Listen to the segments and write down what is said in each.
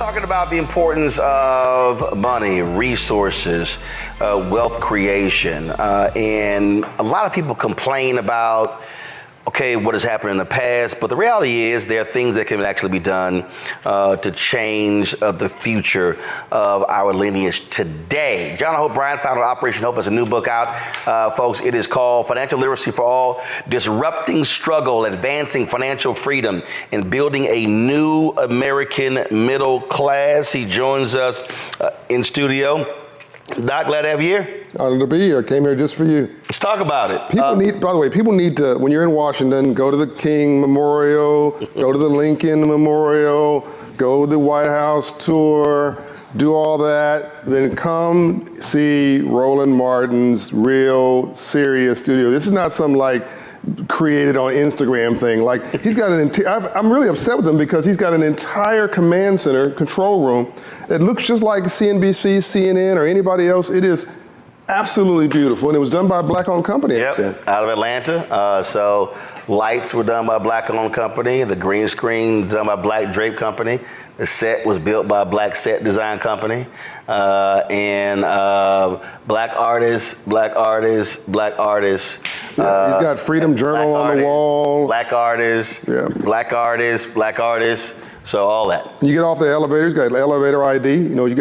Talking about the importance of money, resources, wealth creation, and a lot of people complain about, okay, what has happened in the past, but the reality is there are things that can actually be done to change the future of our lineage today. John Hope Bryant, founder of Operation Hope, has a new book out, folks. It is called Financial Literacy for All, Disrupting Struggle, Advancing Financial Freedom, and Building a New American Middle Class. He joins us in studio. Doc, glad to have you here. Honored to be here. Came here just for you. Let's talk about it. By the way, people need to, when you're in Washington, go to the King Memorial, go to the Lincoln Memorial, go to the White House tour, do all that, then come see Roland Martin's real serious studio. This is not some like created on Instagram thing. Like he's got I'm really upset with him because he's got an entire command center, control room. It looks just like CNBC, CNN, or anybody else. It is absolutely beautiful, and it was done by a black-owned company. Yep, out of Atlanta. So lights were done by a black-owned company. The green screen done by a black drape company. The set was built by a black set design company. And black artists. Yeah, he's got Freedom Journal on the wall. Black artists, yeah. black artists. So all that. You get off the elevator, he's got elevator ID. You know, you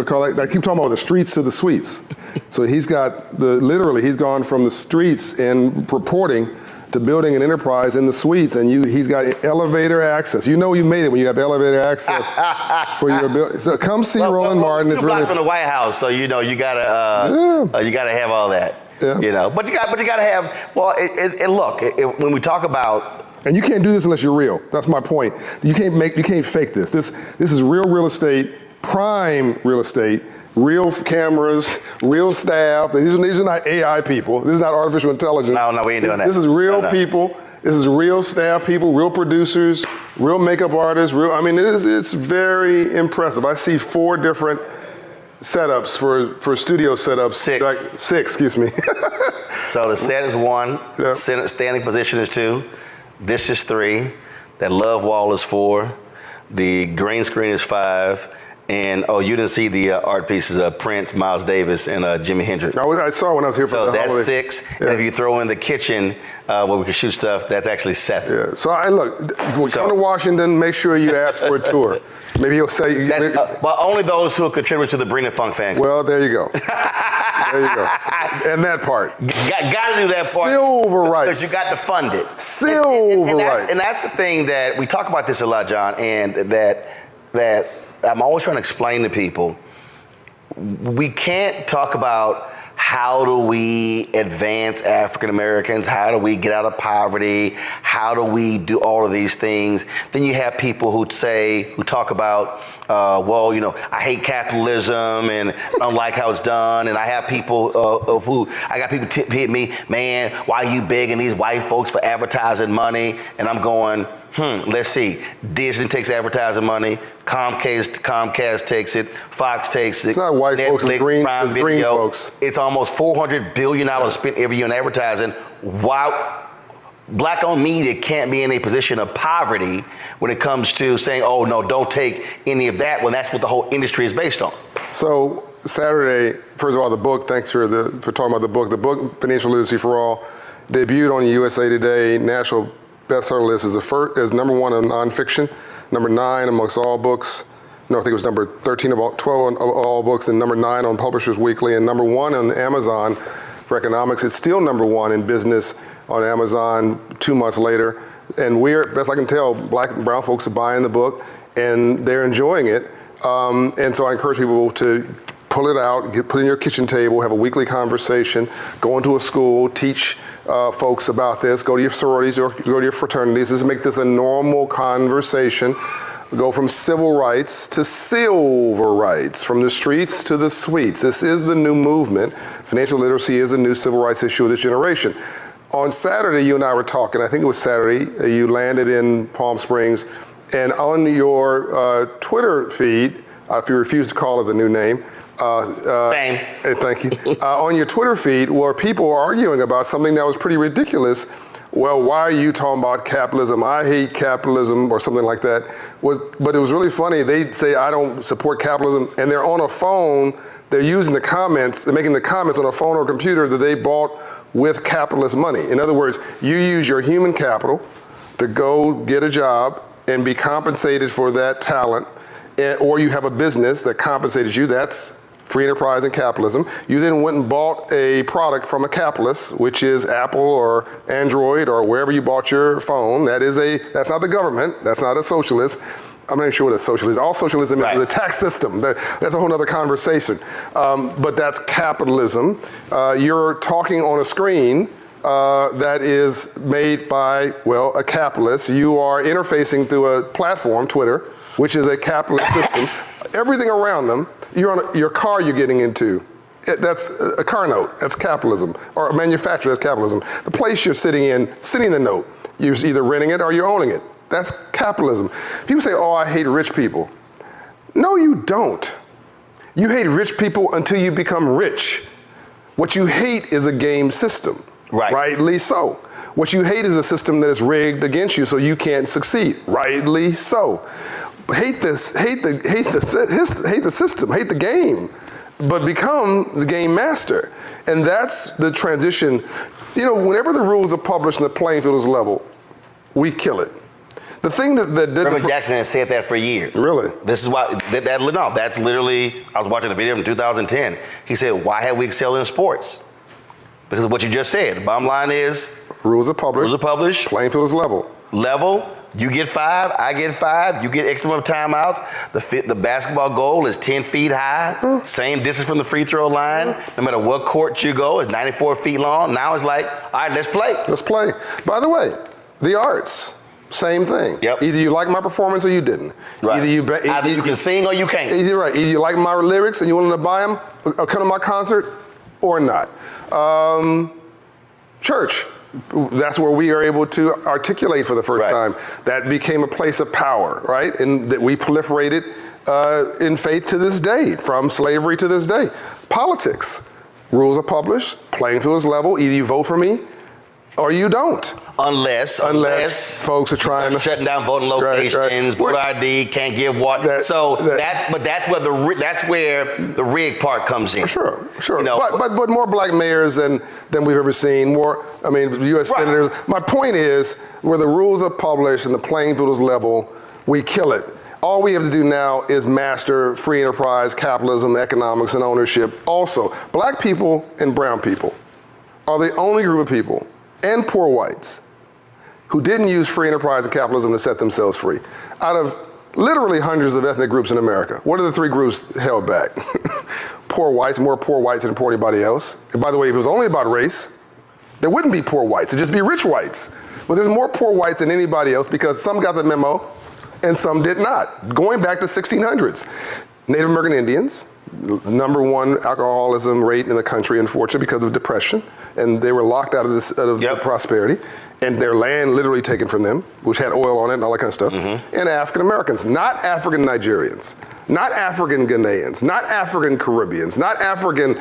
call that, I keep talking about the streets to the suites. So he's got literally he's gone from the streets and reporting to building an enterprise in the suites, and he's got elevator access. You know you made it when you have elevator access for your building. So come see Roland Martin. It's blocks from the White House, so you know you gotta have all that. Yeah. You know, but you gotta have. Well, and look, when we talk about. And you can't do this unless you're real. That's my point. You can't fake this. This is real estate, prime real estate, real cameras, real staff. These are not AI people. This is not artificial intelligence. No, we ain't doing that. This is real people. This is real staff people, real producers, real makeup artists. It's very impressive. I see 4 different setups for studio setups. 6. 6, excuse me. So the set is 1. Yep. Standing position is 2. This is 3, that love wall is 4, the green screen is 5, and you didn't see the art pieces of Prince, Miles Davis, and Jimi Hendrix. I saw when I was here for the holiday. So that's 6, yeah. And if you throw in the kitchen where we can shoot stuff, that's actually 7. Yeah, so when you come to Washington, make sure you ask for a tour. Maybe he'll say. But only those who contribute to the Bring the Funk fan club. Well, there you go. There you go. And that part. Got to do that part. Silver rights. Because you got to fund it. Silver rights. And that's the thing that we talk about this a lot, John, and that I'm always trying to explain to people. We can't talk about how do we advance African Americans? How do we get out of poverty? How do we do all of these things? Then you have people who talk about, I hate capitalism and I don't like how it's done. And I have people hit me, man, why are you begging these white folks for advertising money? And I'm going, let's see. Disney takes advertising money. Comcast takes it. Fox takes it. It's not white folks, it's green folks. It's almost $400 billion spent every year on advertising. Wow. Black-owned media can't be in a position of poverty when it comes to saying, oh, no, don't take any of that, when that's what the whole industry is based on. So Saturday, first of all, the book, thanks for talking about the book. The book, Financial Literacy for All, debuted on USA Today national bestseller list as number 1 on nonfiction, number 9 amongst all books. No, I think it was number 13 of 12 of all books, and number 9 on Publishers Weekly, and number 1 on Amazon for economics. It's still number 1 in business on Amazon 2 months later. And best I can tell, black and brown folks are buying the book, and they're enjoying it. And so I encourage people to pull it out, put it in your kitchen table, have a weekly conversation, go into a school, teach folks about this, go to your sororities or go to your fraternities. Just make this a normal conversation. Go from civil rights to silver rights, from the streets to the suites. This is the new movement. Financial literacy is a new civil rights issue of this generation. On Saturday, you and I were talking, I think it was Saturday, you landed in Palm Springs, and on your Twitter feed, if you refuse to call it the new name, Same. Thank you. On your Twitter feed, where people were arguing about something that was pretty ridiculous. well, why are you talking about capitalism? I hate capitalism or something like that. But it was really funny. They'd say, I don't support capitalism, and they're on a phone, they're using the comments, they're making the comments on a phone or computer that they bought with capitalist money. In other words, you use your human capital to go get a job and be compensated for that talent, or you have a business that compensated you. That's free enterprise and capitalism. You then went and bought a product from a capitalist, which is Apple or Android or wherever you bought your phone. That's not the government. That's not a socialist. I'm not even sure what a socialist is. All socialism is a tax system. That's a whole other conversation. But that's capitalism. You're talking on a screen that is made by, well, a capitalist. You are interfacing through a platform, Twitter, which is a capitalist system. Everything around them, your car you're getting into, that's a car note, that's capitalism. Or a manufacturer, that's capitalism. The place you're sitting in the note, you're either renting it or you're owning it. That's capitalism. People say, oh, I hate rich people. No, you don't. You hate rich people until you become rich. What you hate is a game system. Right. Rightly so. What you hate is a system that is rigged against you so you can't succeed. Rightly so. Hate the system, hate the game, but become the game master. And that's the transition. You know, whenever the rules are published and the playing field is level, we kill it. The thing that Reverend Jackson has said that for years. Really? This is why, that's literally, I was watching a video in 2010. He said, why have we excelled in sports? Because of what you just said. The bottom line is, rules are published. Rules are published. Playing field is level. Level. You get 5, I get 5, you get X number of timeouts. The basketball goal is 10 feet high, same distance from the free throw line. No matter what court you go, it's 94 feet long. Now it's like, all right, let's play. Let's play. By the way, the arts, same thing. Yep. Either you like my performance or you didn't. Right. Either you can sing or you can't. Either right. Either you like my lyrics and you want to buy them or come to my concert or not. Church. That's where we are able to articulate for the first time. That became a place of power, right? And that we proliferated in faith to this day, from slavery to this day. Politics. Rules are published, playing field is level, either you vote for me or you don't. Unless folks are trying to shutting down voting locations, voter ID, can't give what. That's where the rig part comes in. Sure. You know, but more black mayors than we've ever seen. More, U.S. senators. My point is, where the rules are published and the playing field is level, we kill it. All we have to do now is master free enterprise, capitalism, economics, and ownership. Also, black people and brown people are the only group of people, and poor whites, who didn't use free enterprise and capitalism to set themselves free. Out of literally hundreds of ethnic groups in America, what are the 3 groups held back? Poor whites, more poor whites than poor anybody else. And by the way, if it was only about race, there wouldn't be poor whites, it'd just be rich whites. But there's more poor whites than anybody else because some got the memo and some did not. Going back to 1600s, Native American Indians, #1 alcoholism rate in the country, unfortunately, because of depression, and they were locked out of the prosperity, and their land literally taken from them, which had oil on it and all that kind of stuff. And African Americans, not African Nigerians, not African Ghanaians, not African Caribbeans, not African,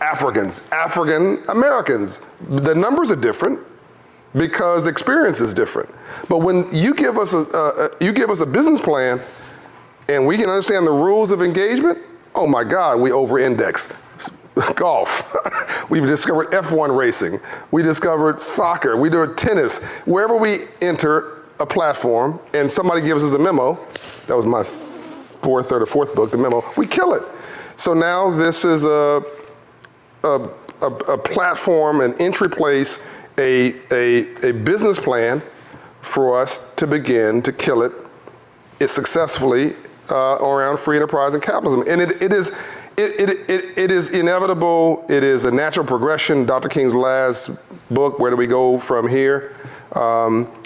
Africans, African Americans. The numbers are different because experience is different. But when you give us a business plan, and we can understand the rules of engagement, oh my God, we over-index. Golf. We've discovered F1 racing. We discovered soccer. We do tennis. Wherever we enter a platform and somebody gives us the memo, that was my third or fourth book, the memo, we kill it. So now this is a platform, an entry place, a business plan for us to begin to kill it successfully around free enterprise and capitalism. And it is inevitable. It is a natural progression. Dr. King's last book, Where Do We Go From Here?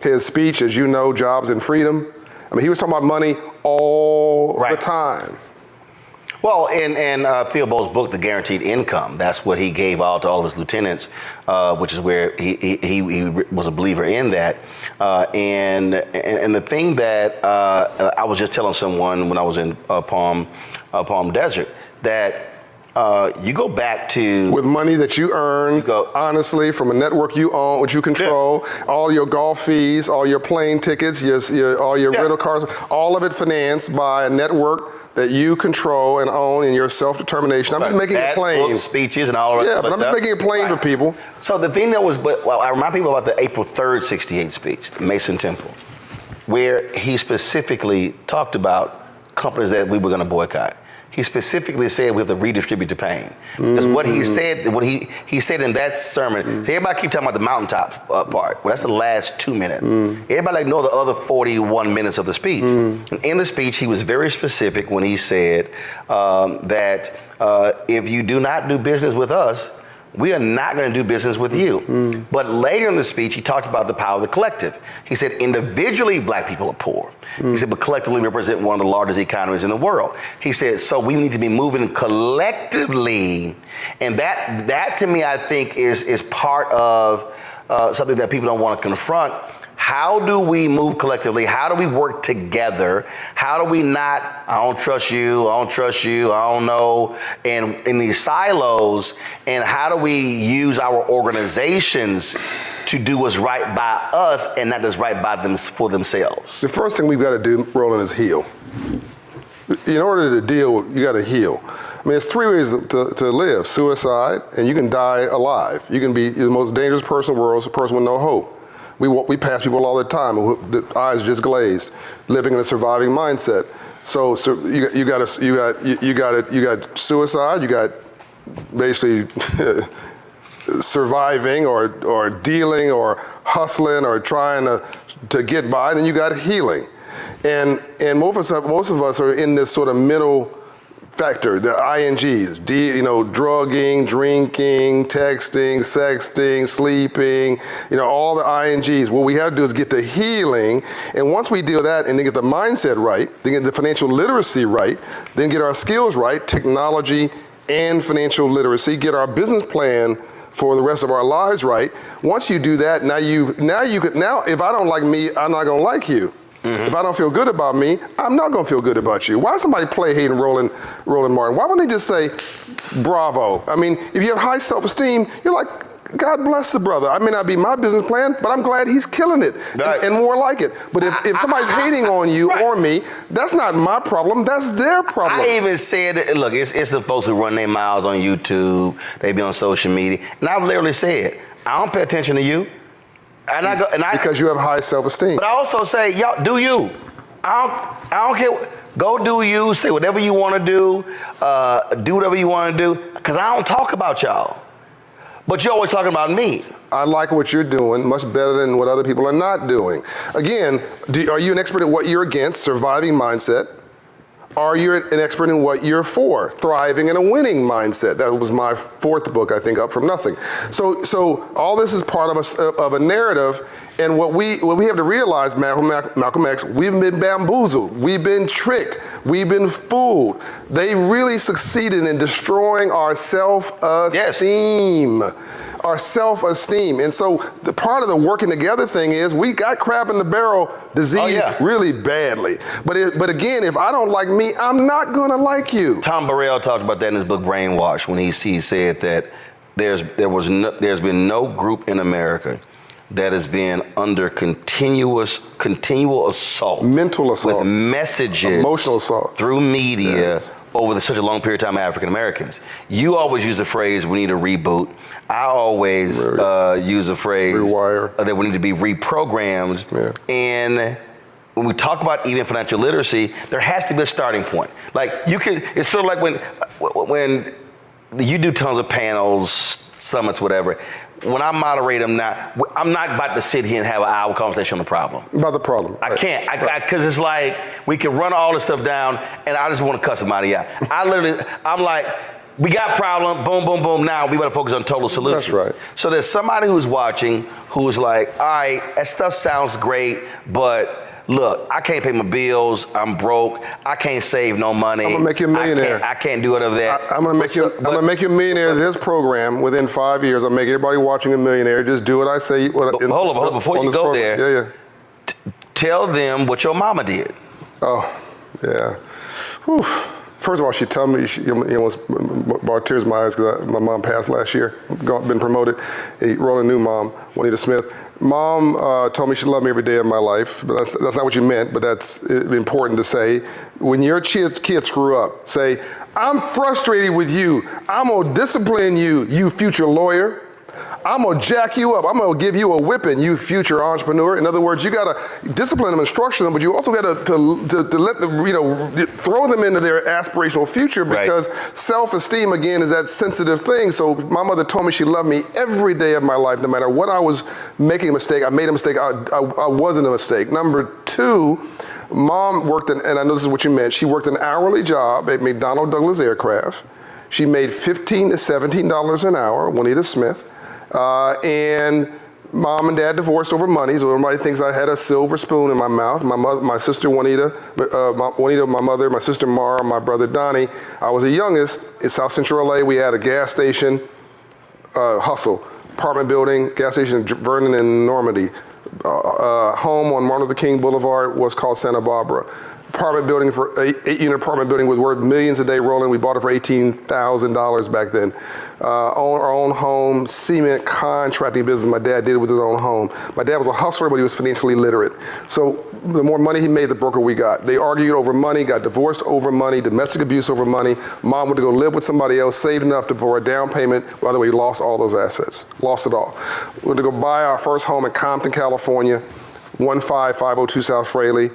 His speech, as you know, Jobs and Freedom. He was talking about money all the time. Well, in Theobald's book, The Guaranteed Income, that's what he gave out to all of his lieutenants, which is where he was a believer in that. And the thing that I was just telling someone when I was in Palm Desert, that you go back to with money that you earn honestly from a network you own, which you control, all your golf fees, all your plane tickets, all your rental cars, all of it financed by a network that you control and own in your self-determination. I'm just making it plain. Books, speeches and all of that. Yeah, but I'm just making it plain for people. So the thing that was, I remind people about the April 3rd, 68 speech, the Mason Temple, where he specifically talked about companies that we were going to boycott. He specifically said we have to redistribute the pain. Because what he said, he said in that sermon, see, everybody keep talking about the mountaintop part. Well, that's the last 2 minutes. Everybody ignore the other 41 minutes of the speech. And in the speech, he was very specific when he said that if you do not do business with us, we are not going to do business with you. But later in the speech, he talked about the power of the collective. He said individually black people are poor. He said, but collectively we represent one of the largest economies in the world. He said, so we need to be moving collectively. And that to me, I think is part of something that people don't want to confront. How do we move collectively? How do we work together? How do we not, I don't trust you, I don't trust you, I don't know, and in these silos, and how do we use our organizations to do what's right by us and not just right by them for themselves? The first thing we've got to do, Roland, is heal. In order to deal, you got to heal. I mean, there's 3 ways to live: suicide, and you can die alive. You can be the most dangerous person in the world, is a person with no hope. We pass people all the time, the eyes just glazed, living in a surviving mindset. So you got suicide, you got basically surviving or dealing or hustling or trying to get by. Then you got healing, and most of us are in this sort of middle factor, the INGs, drugging, drinking, texting, sexting, sleeping, all the INGs. What we have to do is get to healing, and once we do that and then get the mindset right, then get the financial literacy right, then get our skills right, technology and financial literacy, get our business plan for the rest of our lives right. Once you do that, now if I don't like me, I'm not gonna like you. If I don't feel good about me, I'm not gonna feel good about you. Why somebody play hating Roland Martin? Why wouldn't they just say, bravo? I mean, if you have high self-esteem, you're like, God bless the brother. I may not be my business plan, but I'm glad he's killing it and more like it. But if somebody's hating on you or me, that's not my problem, that's their problem. I even said, look, it's the folks who run their mouths on YouTube, they be on social media, and I literally said, I don't pay attention to you. Because you have high self-esteem. But I also say, y'all, do you. I don't care. Go do you. Say whatever you want to do. Do whatever you want to do. Because I don't talk about y'all. But you're always talking about me. I like what you're doing much better than what other people are not doing. Again, are you an expert at what you're against, surviving mindset? Are you an expert in what you're for, thriving in a winning mindset? That was my 4th book, I think, Up From Nothing. So all this is part of a narrative, and what we have to realize, Malcolm X, we've been bamboozled, we've been tricked, we've been fooled. They really succeeded in destroying our self-esteem. Our self-esteem. And so the part of the working together thing is we got crab in the barrel disease really badly. But again, if I don't like me, I'm not gonna like you. Tom Burrell talked about that in his book Brainwash when he said that there's been no group in America that has been under continual assault. Mental assault. With messages. Emotional assault. Through media. Yes. Over such a long period of time, African Americans. You always use the phrase, we need a reboot. I always use the phrase, rewire. That we need to be reprogrammed. Yeah. And when we talk about even financial literacy, there has to be a starting point. Like it's sort of like when you do tons of panels, summits, whatever. When I moderate them now, I'm not about to sit here and have an hour conversation on the problem. About the problem. I can't, because it's like, we can run all this stuff down and I just want to cuss somebody out. I'm like, we got problem, boom, boom, boom, now we better focus on total solution. That's right. So there's somebody who's watching who's like, all right, that stuff sounds great, but look, I can't pay my bills, I'm broke, I can't save no money. I'm gonna make you a millionaire. I can't do whatever that. I'm gonna make you a millionaire. This program, within 5 years, I'll make everybody watching a millionaire. Just do what I say. Hold on, before you go there, tell them what your mama did. Oh, yeah. Whew. first of all, she told me, she almost brought tears in my eyes because my mom passed last year, been promoted. Roll a new mom, Juanita Smith. Mom told me she loved me every day of my life, but that's not what you meant, but that's important to say. When your kids screw up, say, I'm frustrated with you. I'm gonna discipline you, you future lawyer. I'm gonna jack you up. I'm gonna give you a whipping, you future entrepreneur. In other words, you gotta discipline them and structure them, but you also gotta to let them, throw them into their aspirational future, because self-esteem, again, is that sensitive thing. So my mother told me she loved me every day of my life, no matter what I was making a mistake. I made a mistake, I wasn't a mistake. Number two, Mom worked, and I know this is what you meant, she worked an hourly job at McDonnell Douglas Aircraft. She made $15 to $17 an hour, Juanita Smith. And Mom and Dad divorced over money, so everybody thinks I had a silver spoon in my mouth. My sister Juanita, my mother, my sister Mara, my brother Donnie. I was the youngest. In South Central LA, we had a gas station, hustle, apartment building, gas station in Vernon and Normandy. Home on Martin Luther King Boulevard was called Santa Barbara. Apartment building, for 8-unit apartment building was worth millions a day rolling. We bought it for $18,000 back then. Own our own home, cement contracting business my dad did with his own home. My dad was a hustler, but he was financially literate. So the more money he made, the broker we got. They argued over money, got divorced over money, domestic abuse over money. Mom went to go live with somebody else, saved enough for a down payment. By the way, lost all those assets, lost it all. We went to go buy our first home in Compton, California, 15502 South Fraley.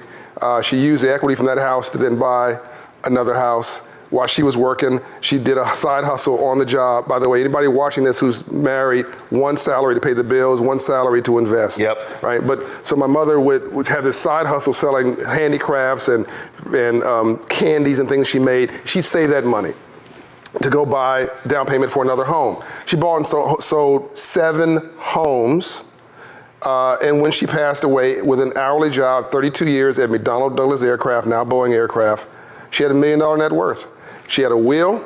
She used the equity from that house to then buy another house. While she was working, she did a side hustle on the job. By the way, anybody watching this who's married, one salary to pay the bills, one salary to invest. Yep. Right. But so my mother would have this side hustle selling handicrafts and candies and things she made. She'd save that money to go buy down payment for another home. She bought and sold 7 homes. And when she passed away with an hourly job, 32 years at McDonnell Douglas Aircraft, now Boeing Aircraft, she had $1 million net worth. She had a will,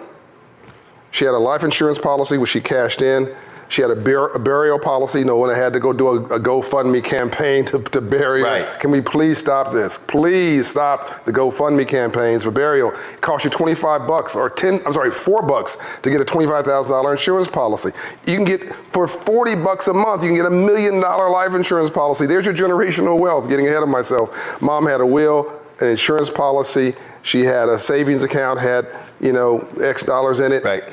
she had a life insurance policy, which she cashed in. She had a burial policy, when I had to go do a GoFundMe campaign to bury her. Right. Can we please stop this? Please stop the GoFundMe campaigns for burial. It costs you $25 or $4 to get a $25,000 insurance policy. You can get, for $40 a month, you can get $1 million life insurance policy. There's your generational wealth, getting ahead of myself. Mom had a will, an insurance policy. She had a savings account, had X dollars in it. Right.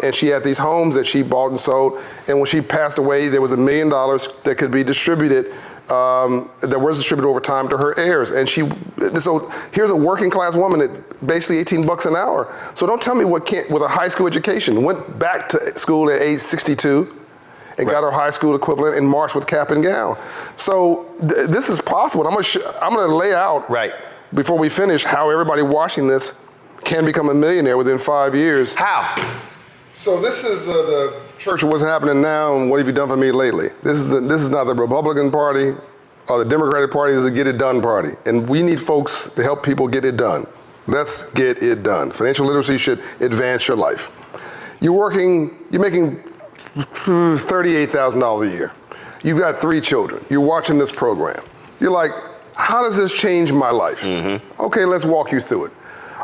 And she had these homes that she bought and sold. And when she passed away, there was $1 million that could be distributed, that was distributed over time to her heirs. And so here's a working class woman at basically $18 an hour. So don't tell me with a high school education, went back to school at age 62 and got her high school equivalent and marched with cap and gown. So this is possible. I'm gonna lay out, before we finish, how everybody watching this can become a millionaire within 5 years. How? So this is the church of what's happening now and what have you done for me lately. This is not the Republican Party or the Democratic Party, this is a get it done party. And we need folks to help people get it done. Let's get it done. Financial literacy should advance your life. You're making $38,000 a year. You've got 3 children. You're watching this program. You're like, how does this change my life? Mm-hmm. Okay, let's walk you through it.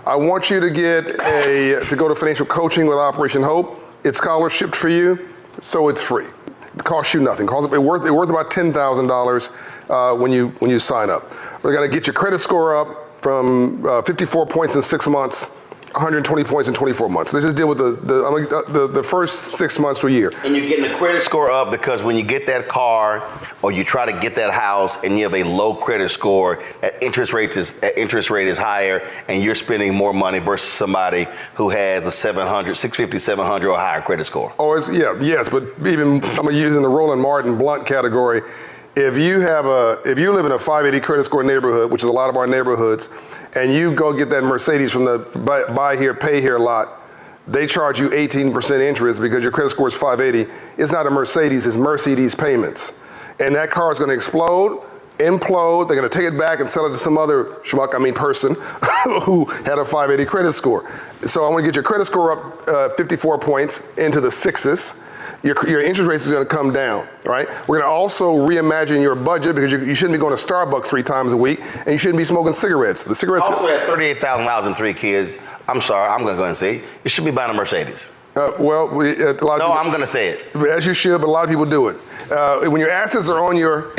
I want you to to go to financial coaching with Operation Hope. It's scholarship for you, so it's free. It costs you nothing. It's worth about $10,000 when you sign up. We're gonna get your credit score up from 54 points in 6 months, 120 points in 24 months. Let's just deal with the first 6 months to a year. And you're getting the credit score up because when you get that car or you try to get that house and you have a low credit score, that interest rate is higher and you're spending more money versus somebody who has a 650, 700 or higher credit score. Yes, but even I'm using the Roland Martin blunt category. If you live in a 580 credit score neighborhood, which is a lot of our neighborhoods, and you go get that Mercedes from the buy here, pay here lot, they charge you 18% interest because your credit score is 580. It's not a Mercedes, it's Mercedes payments. And that car is gonna implode, they're gonna take it back and sell it to some other person who had a 580 credit score. So I wanna get your credit score up 54 points into the 6s. Your interest rate is going to come down, right? We're going to also reimagine your budget because you shouldn't be going to Starbucks 3 times a week, and you shouldn't be smoking cigarettes. The cigarettes also had $38,000 and 3 kids. I'm sorry, I'm going to go ahead and say it. You should be buying a Mercedes. A lot of people, I'm going to say it. As you should, but a lot of people do it. When your assets are on your,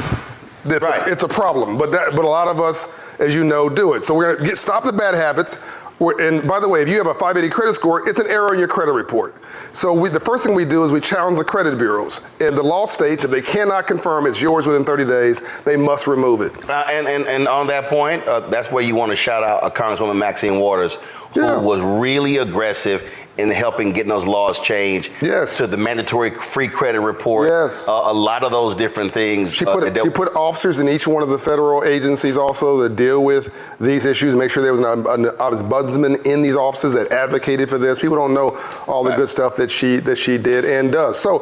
it's a problem. But a lot of us, as you know, do it. So we're going to stop the bad habits. And by the way, if you have a 580 credit score, it's an error in your credit report. So the first thing we do is we challenge the credit bureaus. And the law states if they cannot confirm it's yours within 30 days, they must remove it. And on that point, that's where you want to shout out Congresswoman Maxine Waters, who was really aggressive in helping getting those laws changed to the mandatory free credit report. A lot of those different things. She put officers in each one of the federal agencies also that deal with these issues, make sure there was an ombudsman in these offices that advocated for this. People don't know all the good stuff that she did and does. So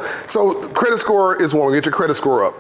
credit score is one. We get your credit score up.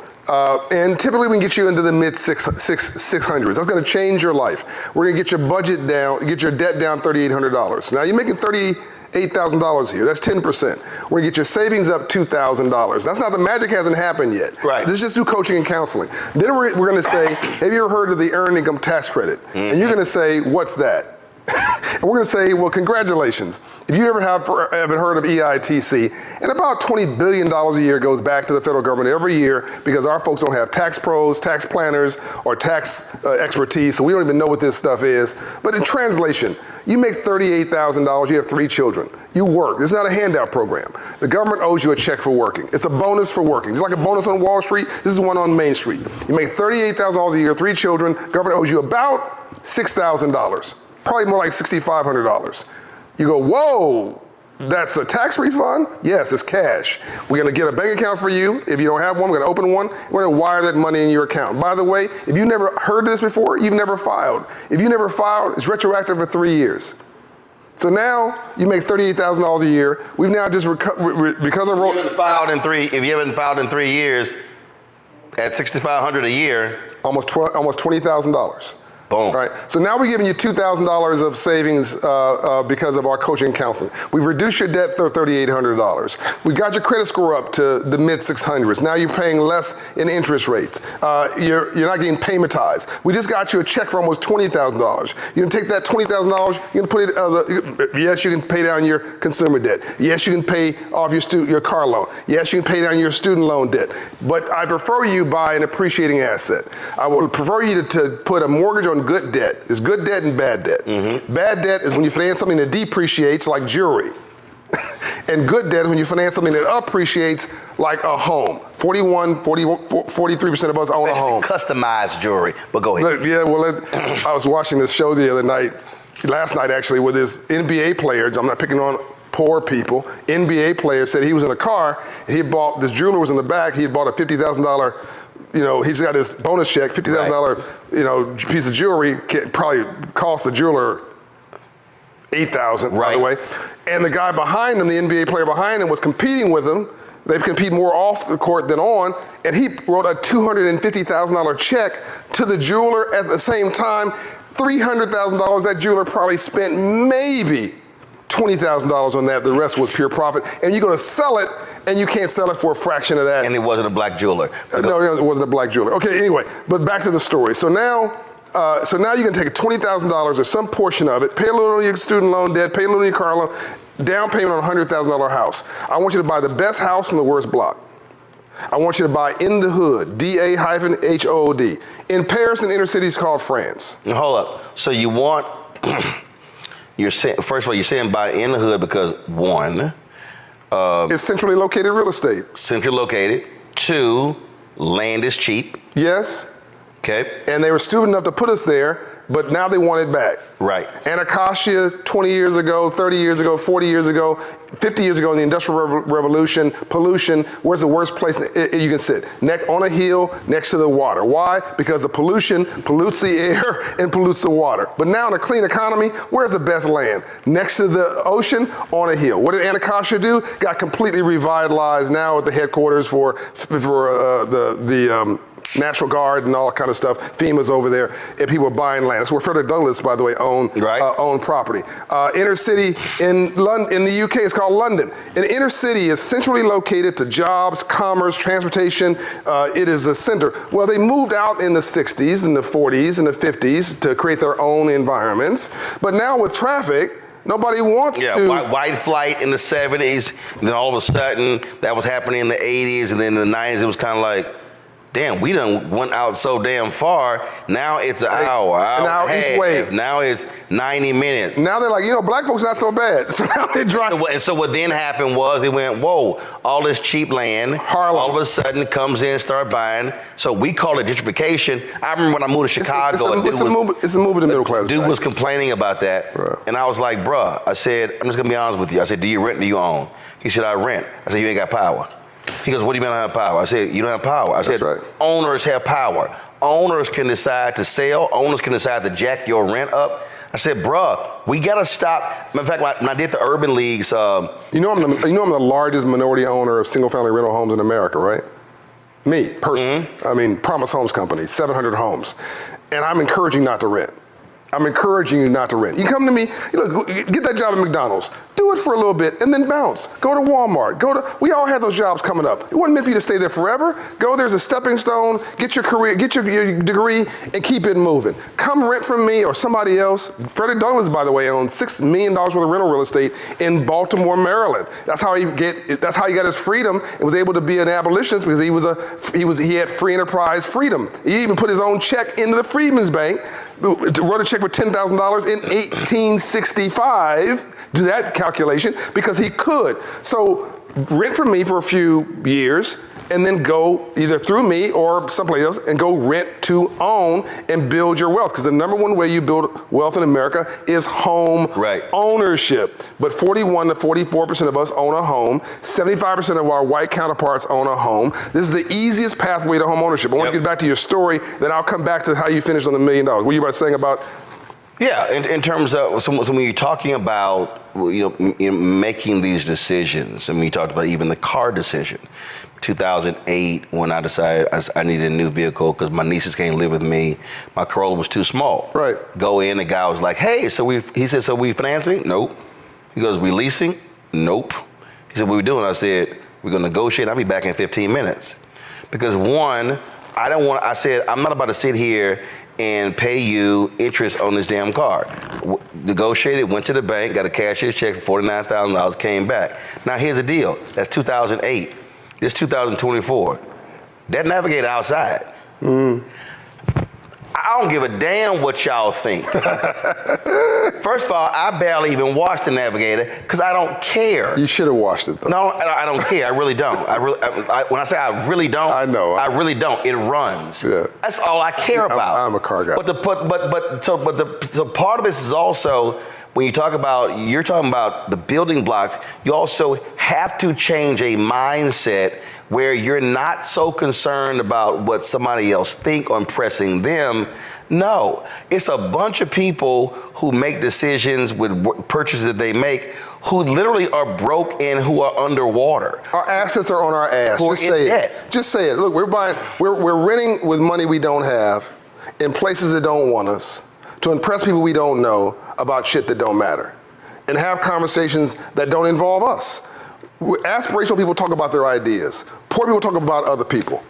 And typically we can get you into the mid 600s. That's going to change your life. We're going to get your budget down, get your debt down $3,800. Now you're making $8,000 here. That's 10%. We're gonna get your savings up $2,000. That's not, the magic hasn't happened yet. This is just through coaching and counseling. Then we're gonna say, have you ever heard of the Earned Income Tax Credit? And you're gonna say, what's that? And we're going to say, well, congratulations. If you haven't heard of EITC, and about $20 billion a year goes back to the federal government every year because our folks don't have tax pros, tax planners, or tax expertise, so we don't even know what this stuff is. But in translation, you make $38,000, you have 3 children. You work. This is not a handout program. The government owes you a check for working. It's a bonus for working. Just like a bonus on Wall Street, this is one on Main Street. You make $38,000 a year, 3 children, government owes you about $6,000. Probably more like $6,500. You go, whoa, that's a tax refund? Yes, it's cash. We're gonna get a bank account for you. If you don't have one, we're gonna open one. We're gonna wire that money in your account. By the way, if you've never heard this before, you've never filed. If you never filed, it's retroactive for 3 years. So now you make $38,000 a year. We've now just because of if you haven't filed in 3 years, at $6,500 a year, almost $20,000. Boom. Right. So now we're giving you $2,000 of savings because of our coaching and counseling. We've reduced your debt for $3,800. We got your credit score up to the mid 600s. Now you're paying less in interest rates. You're not getting paymentized. We just got you a check for almost $20,000. You can take that $20,000. You can put it. Yes, you can pay down your consumer debt. Yes, you can pay off your car loan. Yes, you can pay down your student loan debt. But I prefer you buy an appreciating asset. I would prefer you to put a mortgage on good debt. There's good debt and bad debt. Bad debt is when you finance something that depreciates like jewelry. And good debt is when you finance something that appreciates like a home. 43% of us own a home. Customized jewelry, but go ahead. Yeah, well, I was watching this show the other night, last night actually, with this NBA player. I'm not picking on poor people. NBA player said he was in a car, and he bought, this jeweler was in the back, he had bought a $50,000, he's got his bonus check, $50,000, piece of jewelry, probably cost the jeweler $8,000, by the way. And the guy behind him, the NBA player behind him, was competing with him. They compete more off the court than on, and he wrote a $250,000 check to the jeweler at the same time. $300,000, that jeweler probably spent maybe $20,000 on that. The rest was pure profit. And you're going to sell it, and you can't sell it for a fraction of that. And it wasn't a black jeweler. No, it wasn't a black jeweler. Okay, anyway, but back to the story. So now you're going to take $20,000 or some portion of it, pay a little on your student loan debt, pay a little on your car loan, down payment on a $100,000 house. I want you to buy the best house from the worst block. I want you to buy in the hood, D-A-H-O-O-D. In Paris and inner cities called France. Now, hold up. So you want, first of all, you're saying buy in the hood because one, it's centrally located real estate. Centrally located. 2, land is cheap. Yes. Okay. And they were stupid enough to put us there, but now they want it back. Right. Anacostia 20 years ago, 30 years ago, 40 years ago, 50 years ago in the Industrial Revolution, pollution, where's the worst place you can sit? On a hill next to the water. Why? Because the pollution pollutes the air and pollutes the water. But now in a clean economy, where's the best land? Next to the ocean, on a hill. What did Anacostia do? Got completely revitalized now at the headquarters for the National Guard and all that kind of stuff. FEMA's over there, and people are buying land. That's where Frederick Douglass, by the way, owned property. Inner city in the UK is called London. An inner city is centrally located to jobs, commerce, transportation. It is a center. Well, they moved out in the 60s and the 40s and the 50s to create their own environments. But now with traffic, Nobody wants to. White flight in the 70s, and then all of a sudden that was happening in the 80s, and then in the 90s it was kind of like, damn, we done went out so damn far. Now it's an hour and a half. Each way. Now it's 90 minutes. Now they're like, black folks not so bad. So now they drive. So what then happened was they went, whoa, all this cheap land, Harlem. all of a sudden comes in, start buying. So we call it gentrification. I remember when I moved to Chicago. It's a move in the middle class. Dude was complaining about that. Bruh. And I was like, bruh, I said, I'm just gonna be honest with you. I said, do you rent or do you own? He said, I rent. I said, you ain't got power. He goes, what do you mean I don't have power? I said, you don't have power. I said, right. Owners have power. Owners can decide to sell. Owners can decide to jack your rent up. I said, bruh, we gotta stop. In fact, when I did the urban leagues. I'm the largest minority owner of single family rental homes in America, right? Me, personally. Mm-hmm. I mean, Promise Homes Company, 700 homes. And I'm encouraging you not to rent. I'm encouraging you not to rent. You come to me, get that job at McDonald's. Do it for a little bit and then bounce. Go to Walmart. We all have those jobs coming up. It wasn't meant for you to stay there forever. Go there's a stepping stone, get your career, get your degree, and keep it moving. Come rent from me or somebody else. Frederick Douglass, by the way, owns $6 million worth of rental real estate in Baltimore, Maryland. That's how he got his freedom and was able to be an abolitionist because he had free enterprise freedom. He even put his own check into the Freedmen's Bank, wrote a check for $10,000 in 1865. Do that calculation because he could. So rent from me for a few years and then go either through me or someplace else and go rent to own and build your wealth. Because the number one way you build wealth in America is home ownership. But 41 to 44% of us own a home. 75% of our white counterparts own a home. This is the easiest pathway to home ownership. I want to get back to your story, then I'll come back to how you finished on the $1 million. What were you about saying about? Yeah, in terms of, so when you're talking about making these decisions, and we talked about even the car decision, 2008 when I decided I needed a new vehicle because my nieces can't live with me, my Corolla was too small. Right. Go in, the guy was like, hey, he said, so we financing? Nope. He goes, we leasing? Nope. He said, what we doing? I said, we're gonna negotiate, I'll be back in 15 minutes. Because one, I said, I'm not about to sit here and pay you interest on this damn car. Negotiated, went to the bank, got a cashier's check for $49,000, came back. Now here's the deal, that's 2008. It's 2024. That Navigator outside. I don't give a damn what y'all think. First of all, I barely even watched the Navigator because I don't care. You should have watched it though. No, I don't care. I really don't. When I say I really don't, I know. I really don't. It runs. Yeah. That's all I care about. I'm a car guy. So part of this is also when you're talking about the building blocks, you also have to change a mindset where you're not so concerned about what somebody else think or impressing them. No, it's a bunch of people who make decisions with purchases that they make who literally are broke and who are underwater. Our assets are on our ass. Just say it. Just say it. Look, we're renting with money we don't have in places that don't want us to impress people we don't know about shit that don't matter and have conversations that don't involve us. Aspirational people talk about their ideas. Poor people talk about other people.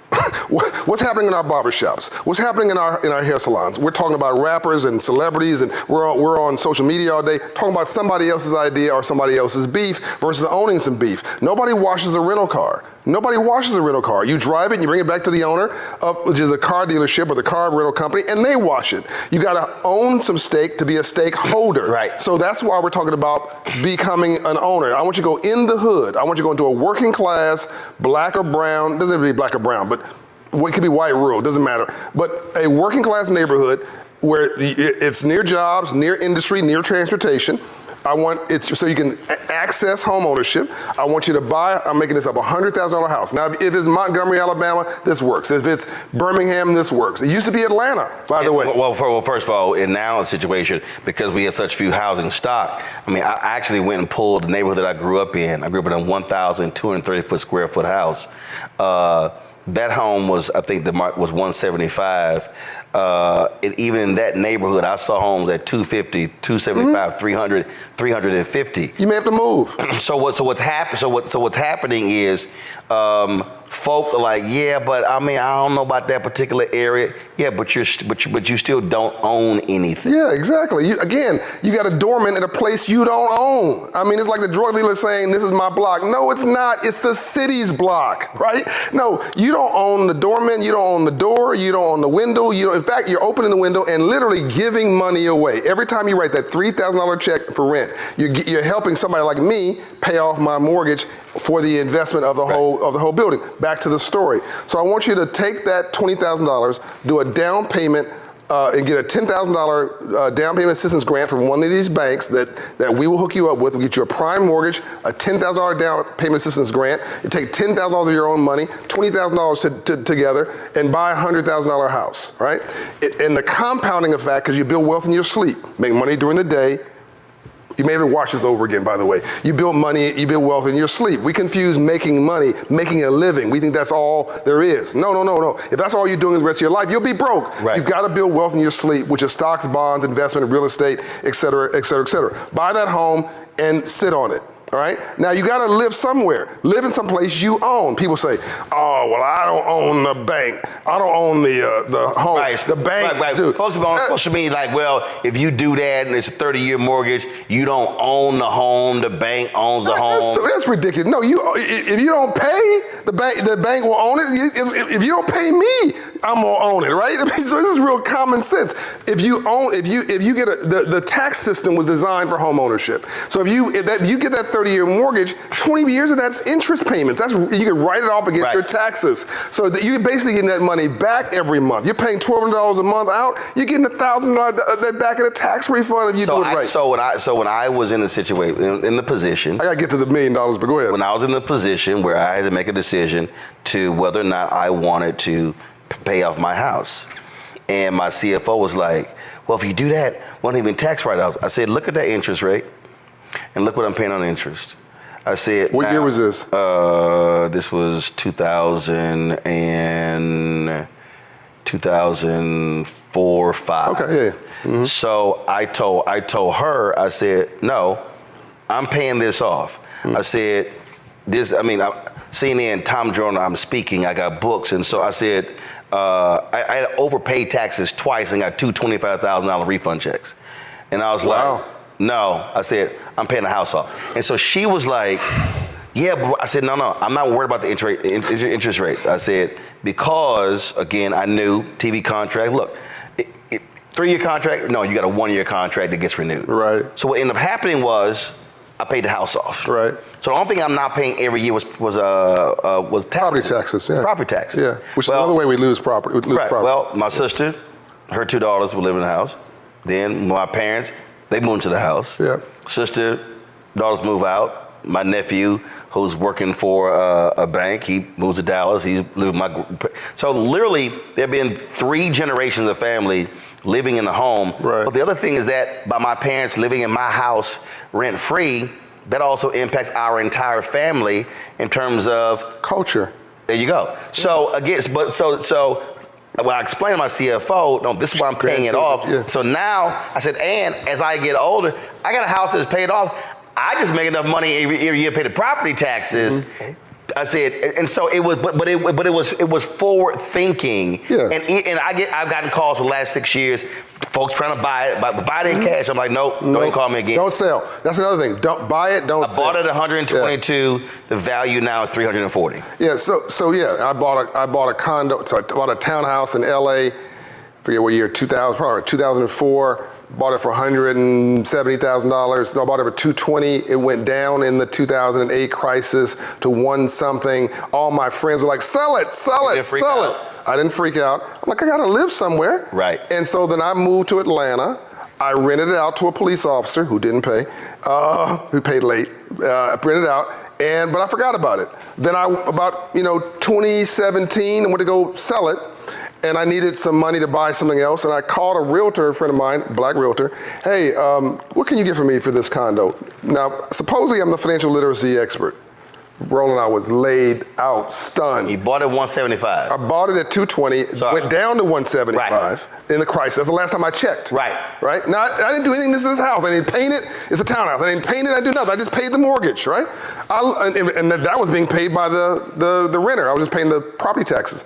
What's happening in our barbershops? What's happening in our hair salons? We're talking about rappers and celebrities, and we're on social media all day talking about somebody else's idea or somebody else's beef versus owning some beef. Nobody washes a rental car. Nobody washes a rental car. You drive it and you bring it back to the owner, which is a car dealership or the car rental company, and they wash it. You gotta own some stake to be a stakeholder. Right. So that's why we're talking about becoming an owner. I want you to go in the hood. I want you to go into a working class, black or brown, doesn't have to be black or brown, but it could be white, rural, doesn't matter. But a working class neighborhood where it's near jobs, near industry, near transportation. I want it so you can access home ownership. I want you to buy, I'm making this up, $100,000 house. Now, if it's Montgomery, Alabama, this works. If it's Birmingham, this works. It used to be Atlanta, by the way. Well, first of all, in now a situation, because we have such few housing stock, I mean, I actually went and pulled the neighborhood that I grew up in. I grew up in a 1,230 square foot house. That home was, I think the mark was 175. And even in that neighborhood, I saw homes at 250, 275, 300, 350. You may have to move. So what's happening is folk are like, yeah, but I mean, I don't know about that particular area. Yeah, but you still don't own anything. Yeah, exactly. You got a doorman at a place you don't own. I mean, it's like the drug dealer saying, this is my block. No, it's not. It's the city's block, right? No, you don't own the doorman. You don't own the door. You don't own the window. In fact, you're opening the window and literally giving money away. Every time you write that $3,000 check for rent, you're helping somebody like me pay off my mortgage for the investment of the whole building. Back to the story. So I want you to take that $20,000, do a down payment, and get a $10,000 down payment assistance grant from one of these banks that we will hook you up with. We'll get you a prime mortgage, a $10,000 down payment assistance grant. You take $10,000 of your own money, $20,000 together, and buy a $100,000 house, right? And the compounding effect, because you build wealth in your sleep, make money during the day. You may have to watch this over again, by the way. You build money, you build wealth in your sleep. We confuse making money, making a living. We think that's all there is. No. If that's all you're doing the rest of your life, you'll be broke. Right. You've got to build wealth in your sleep, which is stocks, bonds, investment, real estate, et cetera, et cetera, et cetera. Buy that home and sit on it. All right? Now, you got to live somewhere. Live in some place you own. People say, oh, well, I don't own the bank. I don't own the home. Right. The bank. Right. Dude, folks on social media like, well, if you do that and it's a 30-year mortgage, you don't own the home. The bank owns the home. That's ridiculous. No, if you don't pay, the bank will own it. If you don't pay me, I'm gonna own it, right? I mean, so this is real common sense. If you get the tax system was designed for home ownership. So if you get that 30-year mortgage, 20 years of that's interest payments. You can write it off against your taxes. So that you're basically getting that money back every month. You're paying $1,200 a month out. You're getting $1,000 back in a tax refund if you do it right. So when I was in the situation, in the position, I gotta get to the $1 million, but go ahead. When I was in the position where I had to make a decision to whether or not I wanted to pay off my house, and my CFO was like, well, if you do that, won't even tax write-offs. I said, look at that interest rate, and look what I'm paying on interest. I said, what year was this? This was 2004, 5. Okay, yeah. Mm-hmm. So I told her, I said, no, I'm paying this off. Mm-hmm. I said, CNN, Tom Jordan, I'm speaking, I got books, and so I said, I overpaid taxes twice and got two $25,000 refund checks. And I was like, no. I said, I'm paying the house off. And so she was like, yeah, but I said, no, I'm not worried about the interest rates. I said, because, again, I knew TV contract, look, 3-year contract, no, you got a 1-year contract that gets renewed. Right. So what ended up happening was I paid the house off. Right. So the only thing I'm not paying every year was taxes. Property taxes, yeah. Property taxes. Yeah, which is another way we lose property. Right. Well, my sister, her two daughters would live in the house. Then my parents, they moved to the house. Yeah. Sister, daughters move out. My nephew, who's working for a bank, he moves to Dallas. He's living so literally, there have been 3 generations of family living in the home. Right. But the other thing is that by my parents living in my house rent-free, that also impacts our entire family in terms of culture. There you go. So again, so when I explained to my CFO, no, this is why I'm paying it off. Yeah. So now I said, and as I get older, I got a house that's paid off. I just make enough money every year to pay the property taxes. Mm-hmm. I said, and so it was, but it was forward thinking. Yeah. And I've gotten calls for the last 6 years, folks trying to buy it in cash. I'm like, nope, don't even call me again. Don't sell. That's another thing. Don't buy it. Don't sell. I bought it at 122. Yeah. The value now is 340. Yeah. So yeah, I bought a condo. So I bought a townhouse in LA. I forget what year. 2004. Bought it for $170,000. No, I bought it for $220,000. It went down in the 2008 crisis to $1 something. All my friends were like, sell it, sell it, sell it. I didn't freak out. I'm like, I gotta live somewhere. Right. And so then I moved to Atlanta. I rented it out to a police officer who didn't pay, who paid late. I rented it out, but I forgot about it. Then about 2017, I went to go sell it. And I needed some money to buy something else, and I called a realtor, a friend of mine, black realtor. Hey, what can you get for me for this condo? Now, supposedly I'm the financial literacy expert. Roland, I was laid out, stunned. You bought it at 175. I bought it at 220, went down to 175 in the crisis. That's the last time I checked. Right. Now, I didn't do anything to this house. I didn't paint it. It's a townhouse. I didn't paint it. I didn't do nothing. I just paid the mortgage, right? And that was being paid by the renter. I was just paying the property taxes.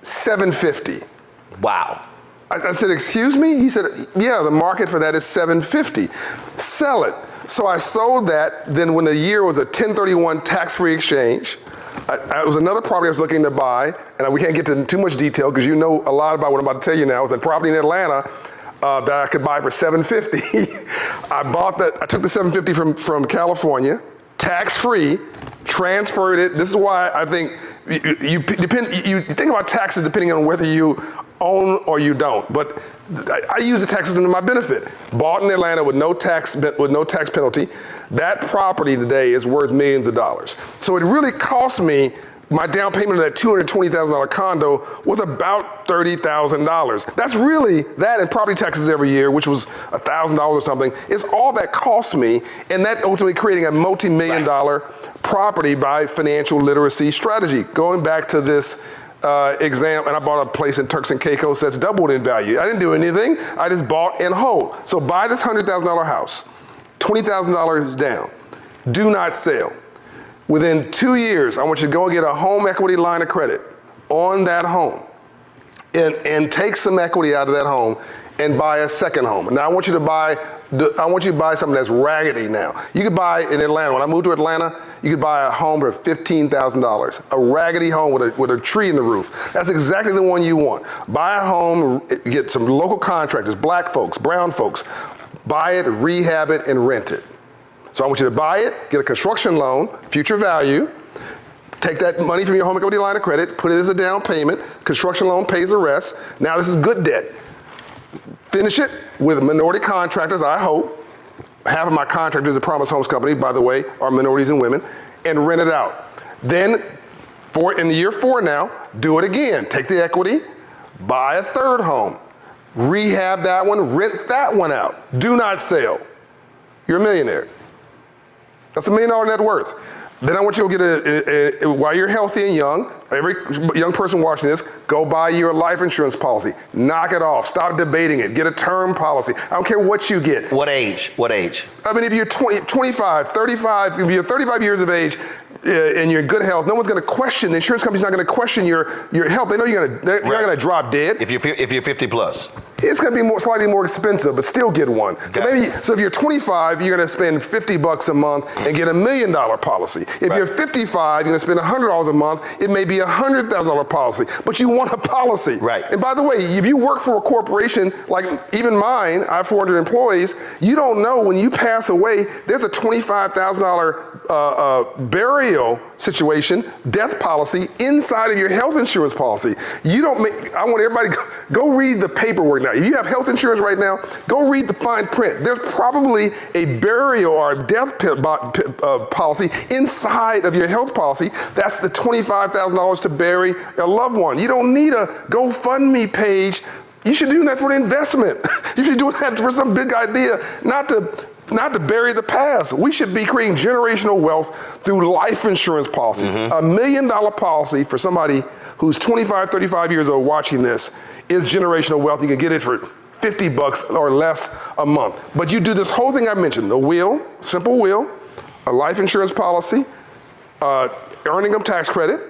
$750. Wow. I said, excuse me? He said, yeah, the market for that is $750. Sell it. So I sold that. Then when the year was a 1031 tax-free exchange, it was another property I was looking to buy, and we can't get into too much detail because you know a lot about what I'm about to tell you now. It was a property in Atlanta that I could buy for $750. I bought that. I took the $750 from California, tax-free, transferred it. This is why I think you think about taxes depending on whether you own or you don't. But I use the taxes to my benefit. Bought in Atlanta with no tax penalty. That property today is worth millions of dollars. So it really cost me. My down payment of that $220,000 condo was about $30,000. That's really that and property taxes every year, which was $1,000 or something, is all that cost me, and that ultimately creating a multi-million-dollar property by financial literacy strategy. Going back to this exam, and I bought a place in Turks and Caicos that's doubled in value. I didn't do anything. I just bought and hold. So buy this $100,000 house, $20,000 down. Do not sell. Within 2 years, I want you to go and get a home equity line of credit on that home and take some equity out of that home and buy a second home. Now I want you to buy something that's raggedy now. You could buy in Atlanta, when I moved to Atlanta, you could buy a home for $15,000, a raggedy home with a tree in the roof. That's exactly the one you want. Buy a home, get some local contractors, black folks, brown folks, buy it, rehab it, and rent it. So I want you to buy it, get a construction loan, future value, take that money from your home equity line of credit, put it as a down payment, construction loan pays the rest. Now this is good debt. Finish it with minority contractors, I hope. Half of my contractors at Promise Homes Company, by the way, are minorities and women, and rent it out. Then, in the year 4 now, do it again. Take the equity, buy a third home, rehab that one, rent that one out. Do not sell. You're a millionaire. That's $1 million net worth. Then I want you to get while you're healthy and young, every young person watching this, go buy your life insurance policy. Knock it off. Stop debating it. Get a term policy. I don't care what you get. What age? What age? I mean, if you're 20, 25, 35, if you're 35 years of age and you're in good health, no one's going to question, the insurance company's not going to question your health. They know you're not going to drop dead. If you're 50 plus. It's going to be slightly more expensive, but still get one. So if you're 25, you're going to spend $50 a month and get $1 million policy. If you're 55, you're going to spend $100 a month. It may be a $100,000 policy, but you want a policy. Right. And by the way, if you work for a corporation like even mine, I have 400 employees. You don't know when you pass away, there's a $25,000 burial situation, death policy inside of your health insurance policy. I want everybody go read the paperwork now. If you have health insurance right now, go read the fine print. There's probably a burial or a death policy inside of your health policy. That's the $25,000 to bury a loved one. You don't need a GoFundMe page. You should do that for an investment. You should do that for some big idea, not to bury the past. We should be creating generational wealth through life insurance policies. $1 million policy for somebody who's 25, 35 years old watching this is generational wealth. You can get it for $50 or less a month. But you do this whole thing I mentioned, the will, simple will, a life insurance policy, earned income tax credit.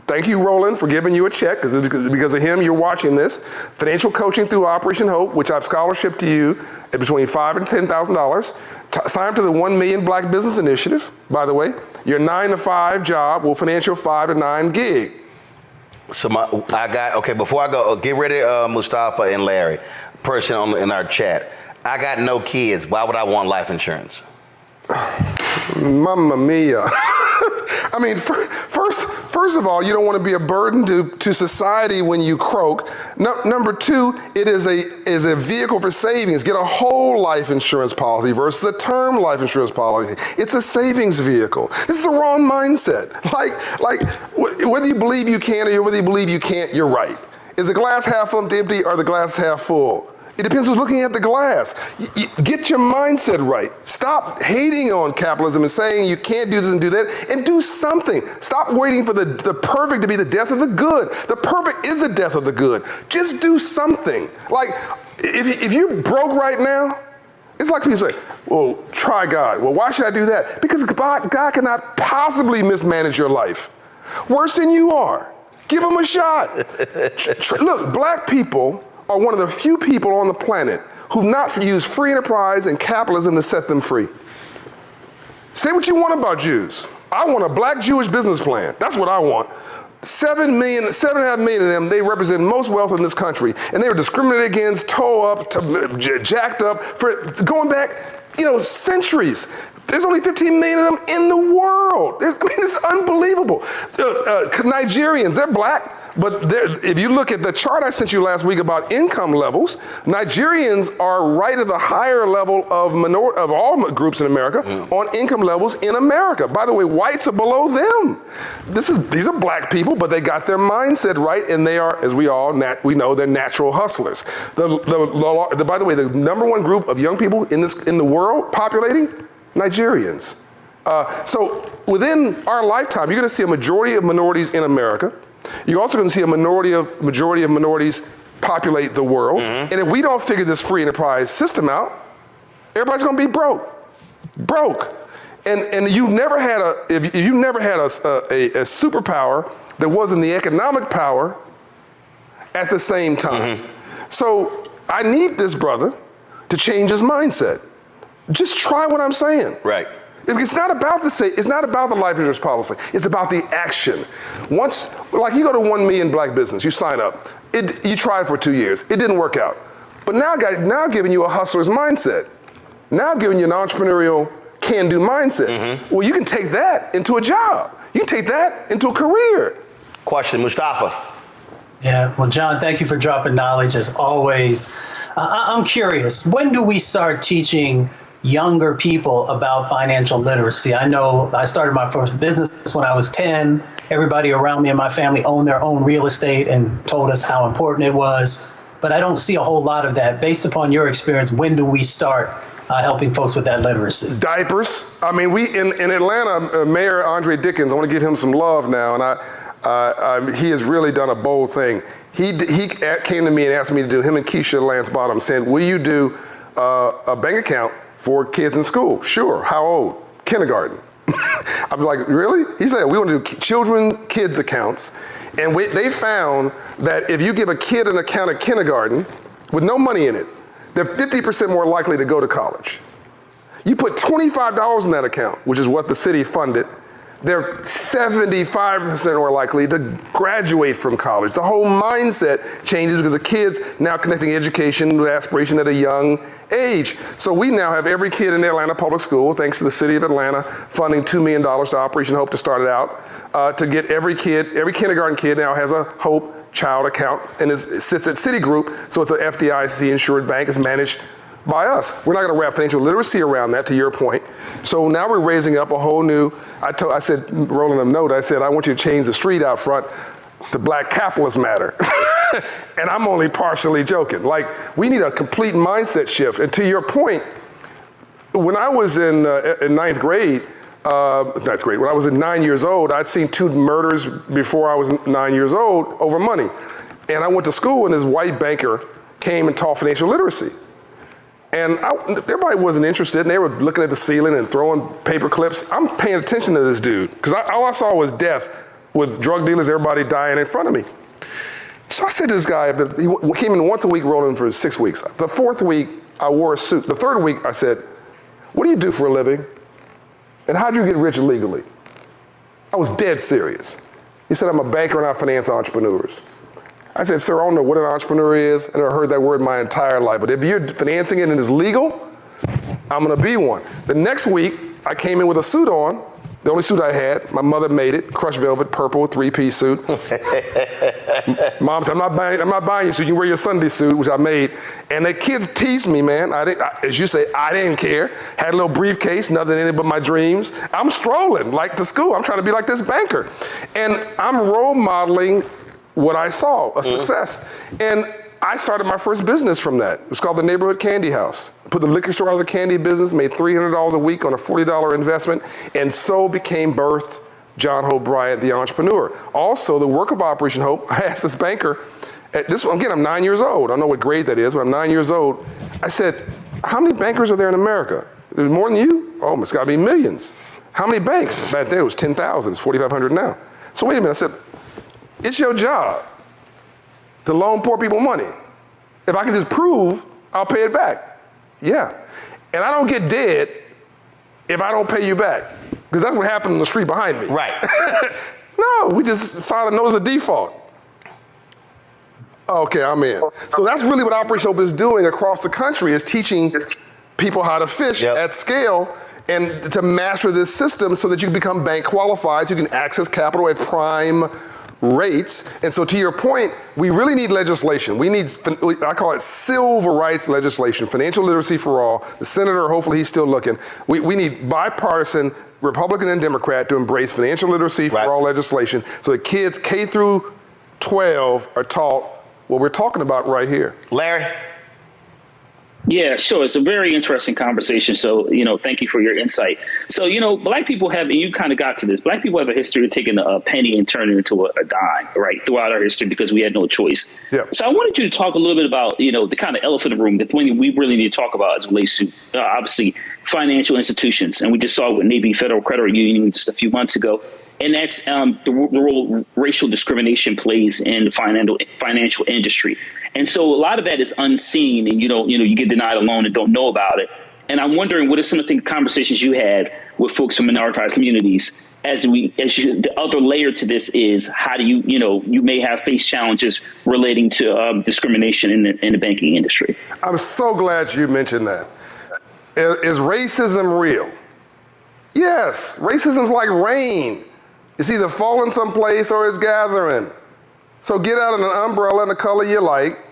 Thank you, Roland, for giving you a check, because of him, you're watching this. Financial coaching through Operation Hope, which I've scholarship to you at between $5,000 and $10,000. Sign up to the 1 Million Black Business Initiative, by the way. Your 9 to 5 job will finance your 5 to 9 gig. So before I go, get ready, Mustafa and Larry, person in our chat. I got no kids. Why would I want life insurance? Mamma mia. I mean, first of all, you don't want to be a burden to society when you croak. Number 2, it is a vehicle for savings. Get a whole life insurance policy versus a term life insurance policy. It's a savings vehicle. This is the wrong mindset. Like whether you believe you can or whether you believe you can't, you're right. Is the glass half empty or the glass half full? It depends who's looking at the glass. Get your mindset right. Stop hating on capitalism and saying you can't do this and do that, and do something. Stop waiting for the perfect to be the death of the good. The perfect is the death of the good. Just do something. Like, if you're broke right now, it's like people say, well, try God. Well, why should I do that? Because God cannot possibly mismanage your life. Worse than you are. Give them a shot. Look, black people are one of the few people on the planet who've not used free enterprise and capitalism to set them free. Say what you want about Jews. I want a black Jewish business plan. That's what I want. 7.5 million of them, they represent most wealth in this country. And they were discriminated against, tore up, jacked up, for going back, centuries. There's only 15 million of them in the world. It's unbelievable. Nigerians, they're black. But if you look at the chart I sent you last week about income levels, Nigerians are right at the higher level of all groups in America on income levels in America. By the way, whites are below them. These are black people, but they got their mindset right, and they are, as we know, they're natural hustlers. By the way, the number one group of young people in the world populating, Nigerians. So within our lifetime, you're going to see a majority of minorities in America. You're also going to see a majority of minorities populate the world. And if we don't figure this free enterprise system out, everybody's going to be broke. And you've never had a superpower that wasn't the economic power at the same time. So I need this brother to change his mindset. Just try what I'm saying. Right. It's not about the life insurance policy. It's about the action. Once, like you go to 1 million black business, you sign up. You try it for 2 years. It didn't work out. But now giving you a hustler's mindset. Now giving you an entrepreneurial can-do mindset. Well, you can take that into a job. You can take that into a career. Question, Mustafa. Yeah, well, John, thank you for dropping knowledge as always. I'm curious, when do we start teaching younger people about financial literacy? I know I started my first business when I was 10. Everybody around me and my family owned their own real estate and told us how important it was. But I don't see a whole lot of that. Based upon your experience, when do we start helping folks with that literacy? Diapers. I mean, in Atlanta, Mayor Andre Dickens, I want to give him some love now, and he has really done a bold thing. He came to me and asked me to do, him and Keisha Lance Bottom, saying, will you do a bank account for kids in school? Sure. How old? Kindergarten. I'm like, really? He said, we want to do kids accounts. And they found that if you give a kid an account at kindergarten with no money in it, they're 50% more likely to go to college. You put $25 in that account, which is what the city funded, they're 75% more likely to graduate from college. The whole mindset changes because the kids now connecting education with aspiration at a young age. So we now have every kid in the Atlanta public school, thanks to the city of Atlanta, funding $2 million to Operation Hope to start it out, to get every kindergarten kid now has a Hope child account, and it sits at Citigroup, so it's an FDIC insured bank. It's managed by us. We're not going to wrap financial literacy around that, to your point. So now we're raising up a whole new, I said, rolling them note, I said, I want you to change the street out front to Black Capitalists Matter. And I'm only partially joking. Like, we need a complete mindset shift. And to your point, when I was in ninth grade, when I was 9 years old, I'd seen 2 murders before I was 9 years old over money. And I went to school, and this white banker came and taught financial literacy. And everybody wasn't interested, and they were looking at the ceiling and throwing paper clips. I'm paying attention to this dude, because all I saw was death with drug dealers, everybody dying in front of me. So I said to this guy, he came in once a week, rolling for 6 weeks. The 4th week, I wore a suit. The 3rd week, I said, what do you do for a living? And how'd you get rich legally? I was dead serious. He said, I'm a banker and I finance entrepreneurs. I said, sir, I don't know what an entrepreneur is, and I've heard that word my entire life, but if you're financing it and it's legal, I'm gonna be one. The next week, I came in with a suit on, the only suit I had. My mother made it, crushed velvet, purple, 3-piece suit. Mom said, I'm not buying you suit, you can wear your Sunday suit, which I made. And the kids teased me, man. As you say, I didn't care. Had a little briefcase, nothing in it but my dreams. I'm strolling like to school. I'm trying to be like this banker. And I'm role modeling what I saw, a success. And I started my first business from that. It was called the Neighborhood Candy House. Put the liquor store out of the candy business, made $300 a week on a $40 investment, and so became birthed John Hope Bryant, the entrepreneur. Also, the work of Operation Hope, I asked this banker, again, I'm 9 years old. I don't know what grade that is, but I'm 9 years old. I said, how many bankers are there in America? There's more than you? Oh, it's gotta be millions. How many banks? Back then it was 10,000, it's 4,500 now. So wait a minute, I said, It's your job to loan poor people money. If I can just prove, I'll pay it back. Yeah. And I don't get dead if I don't pay you back, because that's what happened in the street behind me. Right. No, we just signed a notice of default. Okay, I'm in. So that's really what Operation Hope is doing across the country, is teaching people how to fish at scale and to master this system so that you can become bank qualified, so you can access capital at prime rates. And so to your point, we really need legislation. We need, I call it civil rights legislation, financial literacy for all. The senator, hopefully he's still looking. We need bipartisan, Republican and Democrat, to embrace financial literacy for all legislation so that kids K through 12 are taught what we're talking about right here. Larry? Yeah, sure. It's a very interesting conversation. So, thank you for your insight. So, Black people have, and you kind of got to this, Black people have a history of taking a penny and turning it into a dime, right, throughout our history, because we had no choice. Yeah. So I wanted you to talk a little bit about, the kind of elephant in the room, the thing we really need to talk about as it relates to, obviously, financial institutions. And we just saw with Navy Federal Credit Union just a few months ago. And that's the role racial discrimination plays in the financial industry. And so a lot of that is unseen, and you get denied a loan and don't know about it. And I'm wondering, what are some of the conversations you had with folks from minoritized communities the other layer to this is, how do you may have faced challenges relating to discrimination in the banking industry. I'm so glad you mentioned that. Is racism real? Yes, racism's like rain. It's either falling someplace or it's gathering. So get out an umbrella in the color you like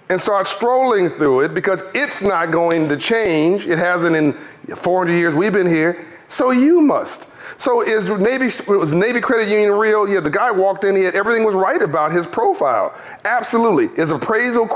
and start strolling through it, because it's not going to change. It hasn't in 400 years we've been here, so you must. So was Navy Credit Union real? Yeah, the guy walked in, everything was right about his profile. Absolutely. Is appraisal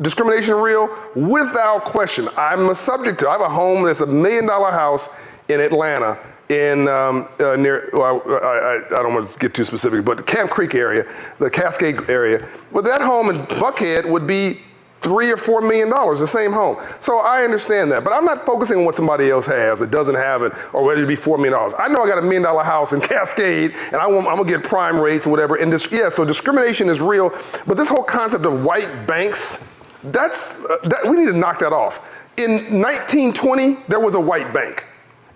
discrimination real? Without question. I'm a subject to, I have a home that's $1 million house in Atlanta, in near, I don't want to get too specific, but the Camp Creek area, the Cascade area. Well, that home in Buckhead would be $3 or $4 million, the same home. So I understand that, but I'm not focusing on what somebody else has that doesn't have it, or whether it be $4 million. I know I got $1 million house in Cascade, and I'm gonna get prime rates and whatever. And so discrimination is real, but this whole concept of white banks, we need to knock that off. In 1920, there was a white bank.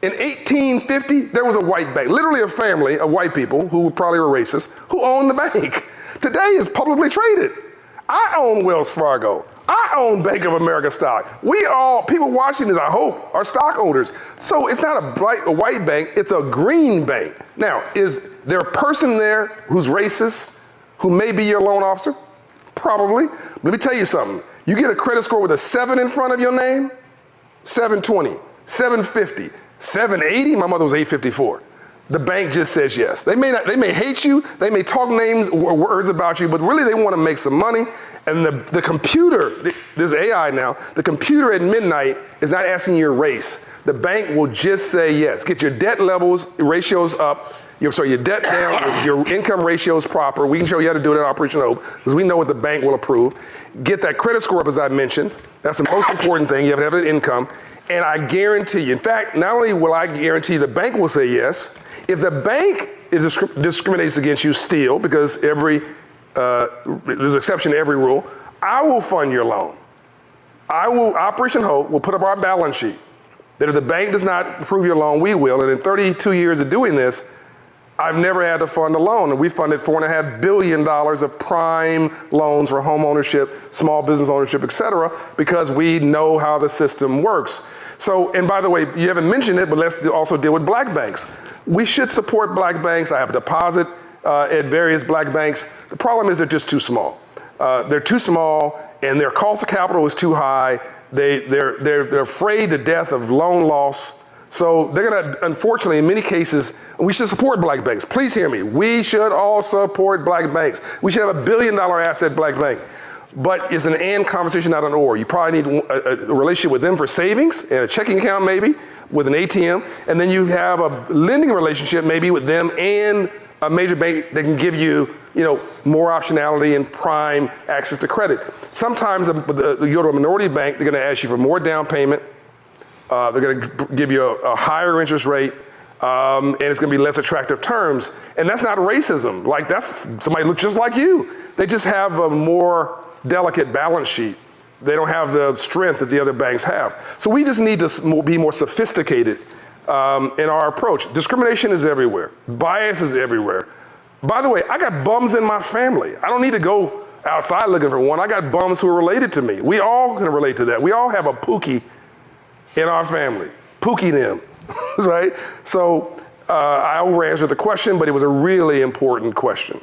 In 1850, there was a white bank, literally a family of white people who probably were racist, who owned the bank. Today it's publicly traded. I own Wells Fargo. I own Bank of America stock. People watching this, I hope, are stockholders. So it's not a white bank, it's a green bank. Now, is there a person there who's racist, who may be your loan officer? Probably. Let me tell you something. You get a credit score with a 7 in front of your name, 720, 750. 780, my mother was 854. The bank just says yes. They may hate you, they may talk names or words about you, but really they want to make some money. And the computer, there's AI now, the computer at midnight is not asking your race. The bank will just say yes. Get your debt levels, ratios up, your debt down, your income ratios proper. We can show you how to do it at Operation Hope, because we know what the bank will approve. Get that credit score up, as I mentioned. That's the most important thing. You have to have an income. And I guarantee you, in fact, not only will I guarantee the bank will say yes, if the bank discriminates against you still, because there's an exception to every rule, I will fund your loan. Operation Hope will put up our balance sheet that if the bank does not approve your loan, we will. And in 32 years of doing this, I've never had to fund a loan. And we funded $4.5 billion of prime loans for home ownership, small business ownership, et cetera, because we know how the system works. So, and by the way, you haven't mentioned it, but let's also deal with black banks. We should support black banks. I have a deposit at various black banks. The problem is they're just too small. They're too small, and their cost of capital is too high. They're afraid to death of loan loss. So they're gonna, unfortunately, in many cases, we should support black banks. Please hear me. We should all support black banks. We should have $1 billion asset black bank. But it's an and conversation, not an or. You probably need a relationship with them for savings and a checking account maybe with an ATM. And then you have a lending relationship maybe with them and a major bank that can give you, more optionality and prime access to credit. Sometimes you go to a minority bank, they're gonna ask you for more down payment. They're gonna give you a higher interest rate. and it's going to be less attractive terms. And that's not racism. Like, that's somebody looks just like you. They just have a more delicate balance sheet. They don't have the strength that the other banks have. So we just need to be more sophisticated in our approach. Discrimination is everywhere. Bias is everywhere. By the way, I got bums in my family. I don't need to go outside looking for one. I got bums who are related to me. We all can relate to that. We all have a Pookie in our family. Pookie them, right? So I over-answered the question, but it was a really important question.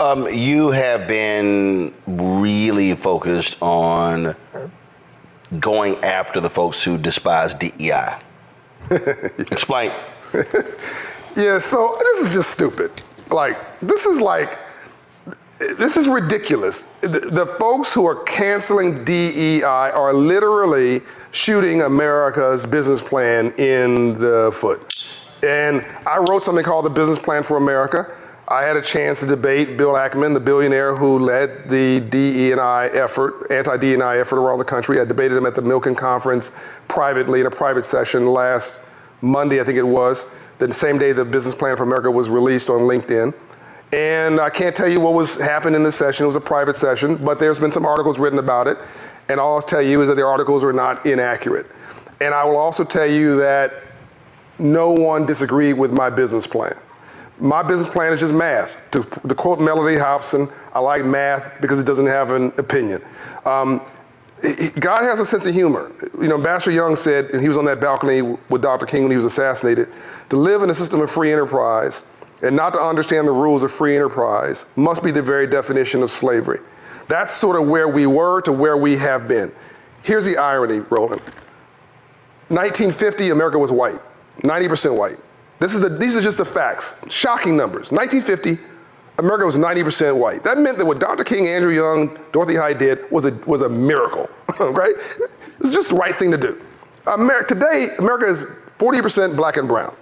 You have been really focused on going after the folks who despise DEI. Explain. Yeah, so this is just stupid. This is ridiculous. The folks who are canceling DEI are literally shooting America's business plan in the foot. And I wrote something called the Business Plan for America. I had a chance to debate Bill Ackman, the billionaire who led the DE&I effort, anti-DE&I effort around the country. I debated him at the Milken Conference privately in a private session last Monday, I think it was, the same day the Business Plan for America was released on LinkedIn. And I can't tell you what was happening in the session. It was a private session, but there's been some articles written about it. And all I'll tell you is that the articles are not inaccurate. And I will also tell you that no one disagreed with my business plan. My business plan is just math. To quote Melody Hobson, I like math because it doesn't have an opinion. God has a sense of humor. You know, Ambassador Young said, and he was on that balcony with Dr. King when he was assassinated, to live in a system of free enterprise and not to understand the rules of free enterprise must be the very definition of slavery. That's sort of where we were to where we have been. Here's the irony, Roland. 1950, America was white, 90% white. These are just the facts, shocking numbers. 1950, America was 90% white. That meant that what Dr. King, Andrew Young, Dorothy Height did was a miracle, right? It was just the right thing to do. Today, America is 40% black and brown.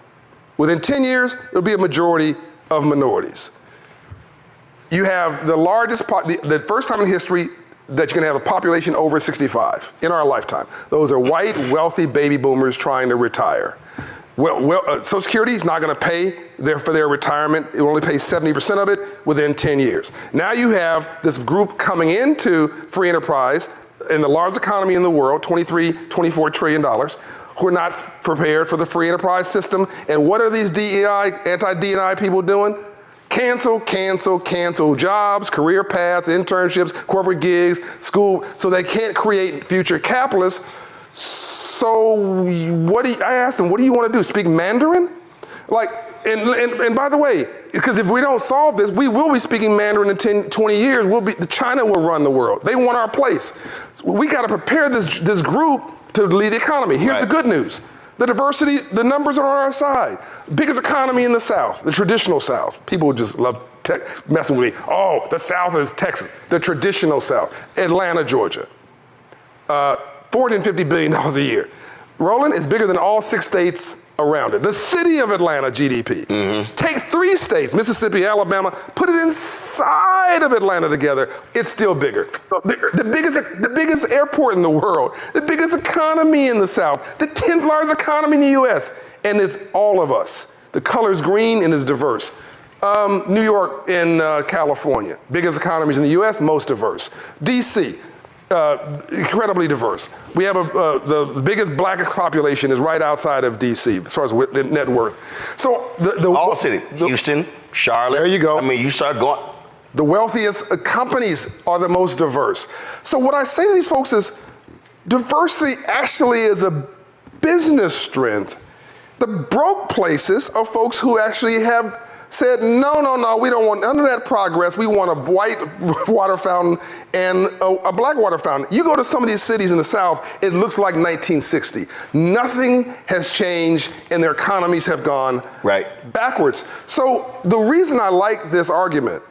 Within 10 years, it'll be a majority of minorities. You have the largest, the first time in history that you're gonna have a population over 65 in our lifetime. Those are white, wealthy baby boomers trying to retire. Social Security is not going to pay for their retirement. It will only pay 70% of it within 10 years. Now you have this group coming into free enterprise in the largest economy in the world, $24 trillion, who are not prepared for the free enterprise system. And what are these anti-DEI people doing? Cancel, cancel, cancel jobs, career paths, internships, corporate gigs, school, so they can't create future capitalists. So I asked him, what do you want to do? Speak Mandarin? And by the way, because if we don't solve this, we will be speaking Mandarin in 10, 20 years. China will run the world. They want our place. So we got to prepare this group to lead the economy. Here's the good news. The diversity, the numbers are on our side. Biggest economy in the South, the traditional South. People just love messing with me. Oh, the South is Texas. The traditional South, Atlanta, Georgia. $450 billion a year. Roland is bigger than all 6 states around it. The city of Atlanta GDP. Mm-hmm. Take 3 states, Mississippi, Alabama, put it inside of Atlanta together, it's still bigger. The biggest airport in the world, the biggest economy in the South, the 10th largest economy in the US, and it's all of us. The color's green and is diverse. New York and California, biggest economies in the US, most diverse. DC, incredibly diverse. We have the biggest black population is right outside of DC as far as net worth. So all city, Houston, Charlotte. There you go. I mean, you start going. The wealthiest companies are the most diverse. So what I say to these folks is, diversity actually is a business strength. The broke places are folks who actually have said, no, we don't want none of that progress. We want a white water fountain and a black water fountain. You go to some of these cities in the South, it looks like 1960. Nothing has changed and their economies have gone backwards. So the reason I like this argument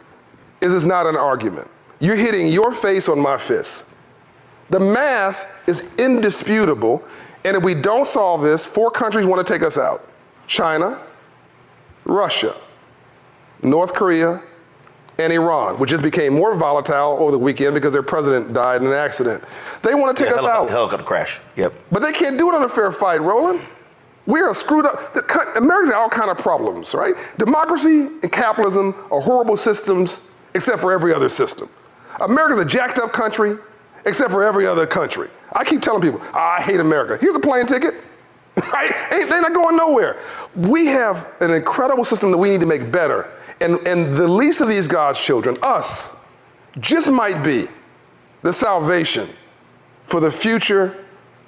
is it's not an argument. You're hitting your face on my fist. The math is indisputable, and if we don't solve this, 4 countries want to take us out. China, Russia, North Korea, and Iran, which just became more volatile over the weekend because their president died in an accident. They want to take us out. Helicopter crash, yep. But they can't do it on a fair fight, Roland. We are screwed up. America's got all kind of problems, right? Democracy and capitalism are horrible systems except for every other system. America's a jacked up country except for every other country. I keep telling people, I hate America. Here's a plane ticket, right? They're not going nowhere. We have an incredible system that we need to make better. And the least of these God's children, us, just might be the salvation for the future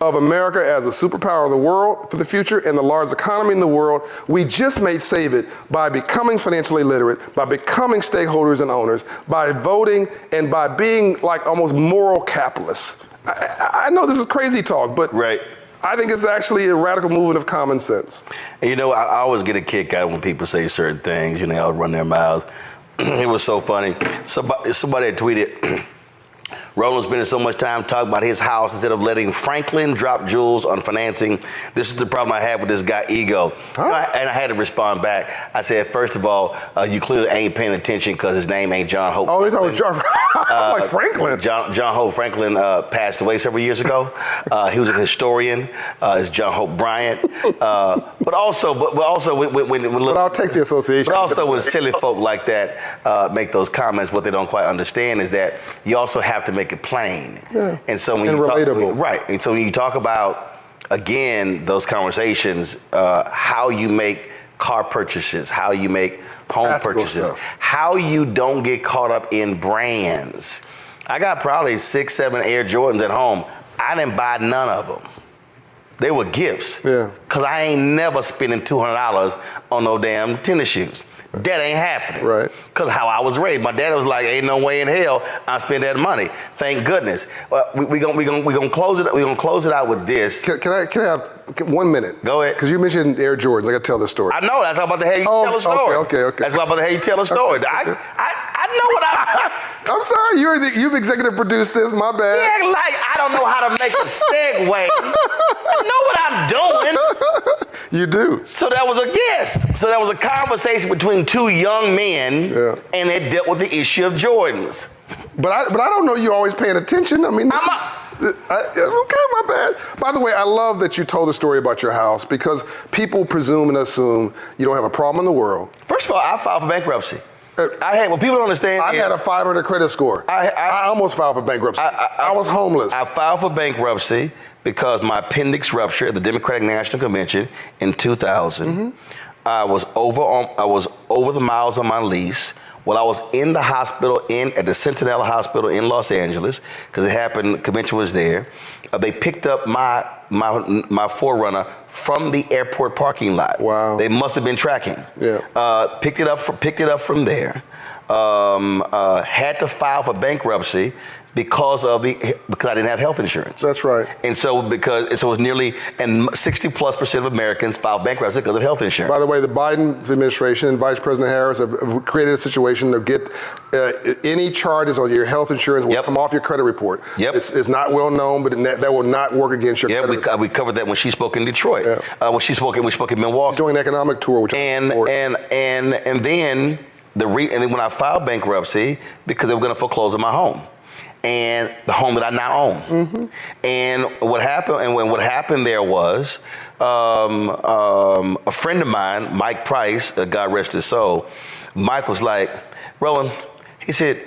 of America as a superpower of the world for the future and the largest economy in the world. We just may save it by becoming financially literate, by becoming stakeholders and owners, by voting, and by being like almost moral capitalists. I know this is crazy talk, but right. I think it's actually a radical movement of common sense. And you know, I always get a kick out when people say certain things, you know, they'll run their mouths. It was so funny. Somebody had tweeted, Roland's spending so much time talking about his house instead of letting Franklin drop jewels on financing. This is the problem I have with this guy, ego. Huh? And I had to respond back. I said, first of all, you clearly ain't paying attention because his name ain't John Hope. Oh, they thought it was John. I'm like Franklin. John Hope Franklin passed away several years ago. He was a historian. It's John Hope Bryant. But also, But I'll take the association. But also, when silly folk like that make those comments, what they don't quite understand is that you also have to make it plain. Yeah. And so when and you relatable. right. And so when you talk about, again, those conversations, how you make car purchases, how you make home Practical purchases, stuff. how you don't get caught up in brands. I got probably 6, 7 Air Jordans at home. I didn't buy none of them. They were gifts. Yeah. Cause I ain't never spending $200 on no damn tennis shoes. That ain't happening. Right. Because how I was raised. My dad was like, ain't no way in hell I spend that money. Thank goodness. We gonna close it. We gonna close it out with this. Can I have 1 minute? Go ahead. Because you mentioned Air Jordans. I got to tell this story. I know. That's how about the hell you tell a story. Okay. That's why about the hell you tell a story. Okay. I know what I'm sorry. You've executive produced this. My bad. Yeah, like I don't know how to make a segue. I know what I'm doing. You do. So that was a guess. So that was a conversation between two young men, and it dealt with the issue of Jordans. But I don't know you always paying attention. I mean, okay, my bad. By the way, I love that you told the story about your house because people presume and assume you don't have a problem in the world. First of all, I filed for bankruptcy. What people don't understand I had a 500 credit score. I almost filed for bankruptcy. I was homeless. I filed for bankruptcy because my appendix ruptured at the Democratic National Convention in 2000. Mm-hmm. I was over the miles on my lease. While I was in the hospital at the Centinela Hospital in Los Angeles, because it happened, the convention was there. They picked up my 4Runner from the airport parking lot. Wow. They must have been tracking. Yeah. Picked it up from there. Had to file for bankruptcy because I didn't have health insurance. That's right. And so it was nearly 60+% of Americans filed bankruptcy because of health insurance. By the way, the Biden administration and Vice President Harris have created a situation to get any charges on your health insurance will come off your credit report. Yep. It's not well known, but that will not work against your credit report. We covered that when she spoke in Detroit. Yeah. When she spoke in Milwaukee. She's doing an economic tour, which and then when I filed bankruptcy because they were going to foreclose on my home. And the home that I now own. Mm-hmm. And what happened there was a friend of mine, Mike Price, God rest his soul, Mike was like, Roland, he said,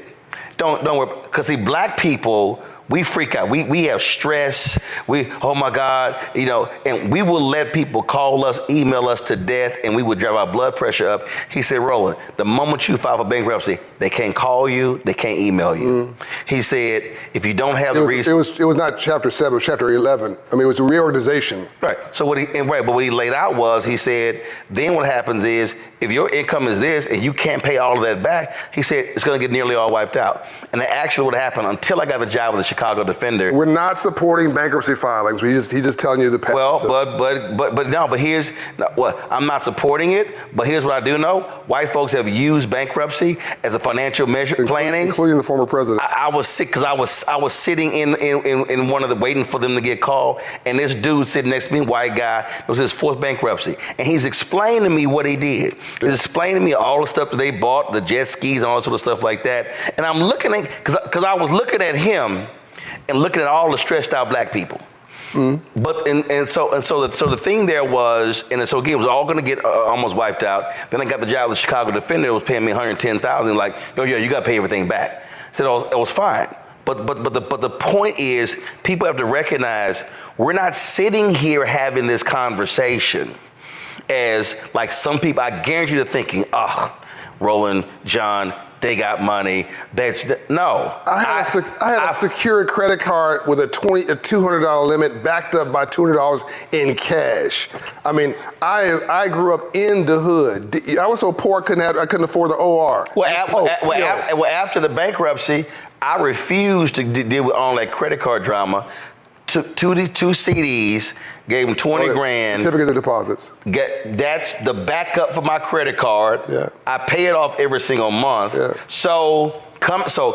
don't worry, because see, black people, we freak out. We have stress. Oh my God, and we will let people call us, email us to death, and we would drive our blood pressure up. He said, Roland, the moment you file for bankruptcy, they can't call you, they can't email you. Mm. He said, if you don't have the reason. It was not chapter 7, it was chapter 11. I mean, it was a reorganization. Right. So what he laid out was, he said, then what happens is, if your income is this and you can't pay all of that back, he said it's going to get nearly all wiped out. And that actually what happened until I got the job with the Chicago Defender. We're not supporting bankruptcy filings. He's just telling you the path. Well, but here's what I'm not supporting it. But here's what I do know: white folks have used bankruptcy as a financial measure planning, including the former president. I was sick because I was sitting in one of the waiting for them to get called, and this dude sitting next to me, white guy, it was his 4th bankruptcy, and he's explaining to me what he did. He's explaining to me all the stuff that they bought, the jet skis and all that sort of stuff like that. And I'm looking at, because I was looking at him and looking at all the stressed out black people. But so the thing there was, and so again, it was all going to get almost wiped out. Then I got the job with the Chicago Defender. It was paying me $110,000. Like, yo, you got to pay everything back. I said it was fine. But the point is, people have to recognize we're not sitting here having this conversation as like some people. I guarantee you're thinking, Roland, John, they got money. No. I had a secured credit card with a $200 limit backed up by $200 in cash. I mean, I grew up in the hood. I was so poor I couldn't afford the OR. Well, after the bankruptcy, I refused to deal with all that credit card drama. Took two CDs, gave them 20 grand. Certificates of deposits. That's the backup for my credit card. Yeah. I pay it off every single month. Yeah. So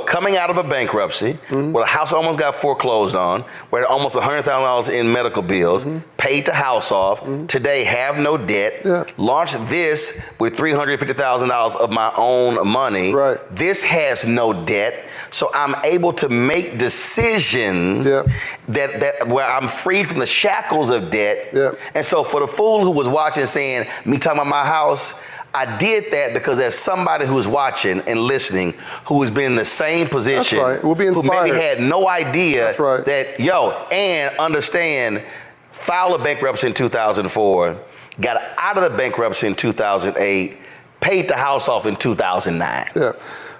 coming out of a bankruptcy, where the house almost got foreclosed on, where almost $100,000 in medical bills, paid the house off, today have no debt, launched this with $350,000 of my own money. Right. This has no debt. So I'm able to make decisions that where I'm freed from the shackles of debt. And so for the fool who was watching saying, me talking about my house, I did that because there's somebody who's watching and listening who has been in the same position. That's right. We'll be inspired. Who maybe had no idea that, and understand, filed a bankruptcy in 2004, got out of the bankruptcy in 2008, paid the house off in 2009. Yeah.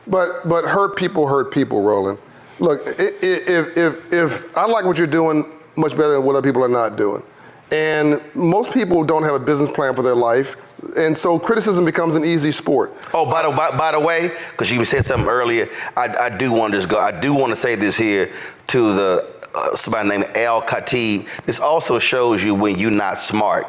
But hurt people, Roland. Look, if I like what you're doing much better than what other people are not doing. And most people don't have a business plan for their life. And so criticism becomes an easy sport. Oh, by the way, because you said something earlier, I do want to say this here to the somebody named Al Khatib. This also shows you when you're not smart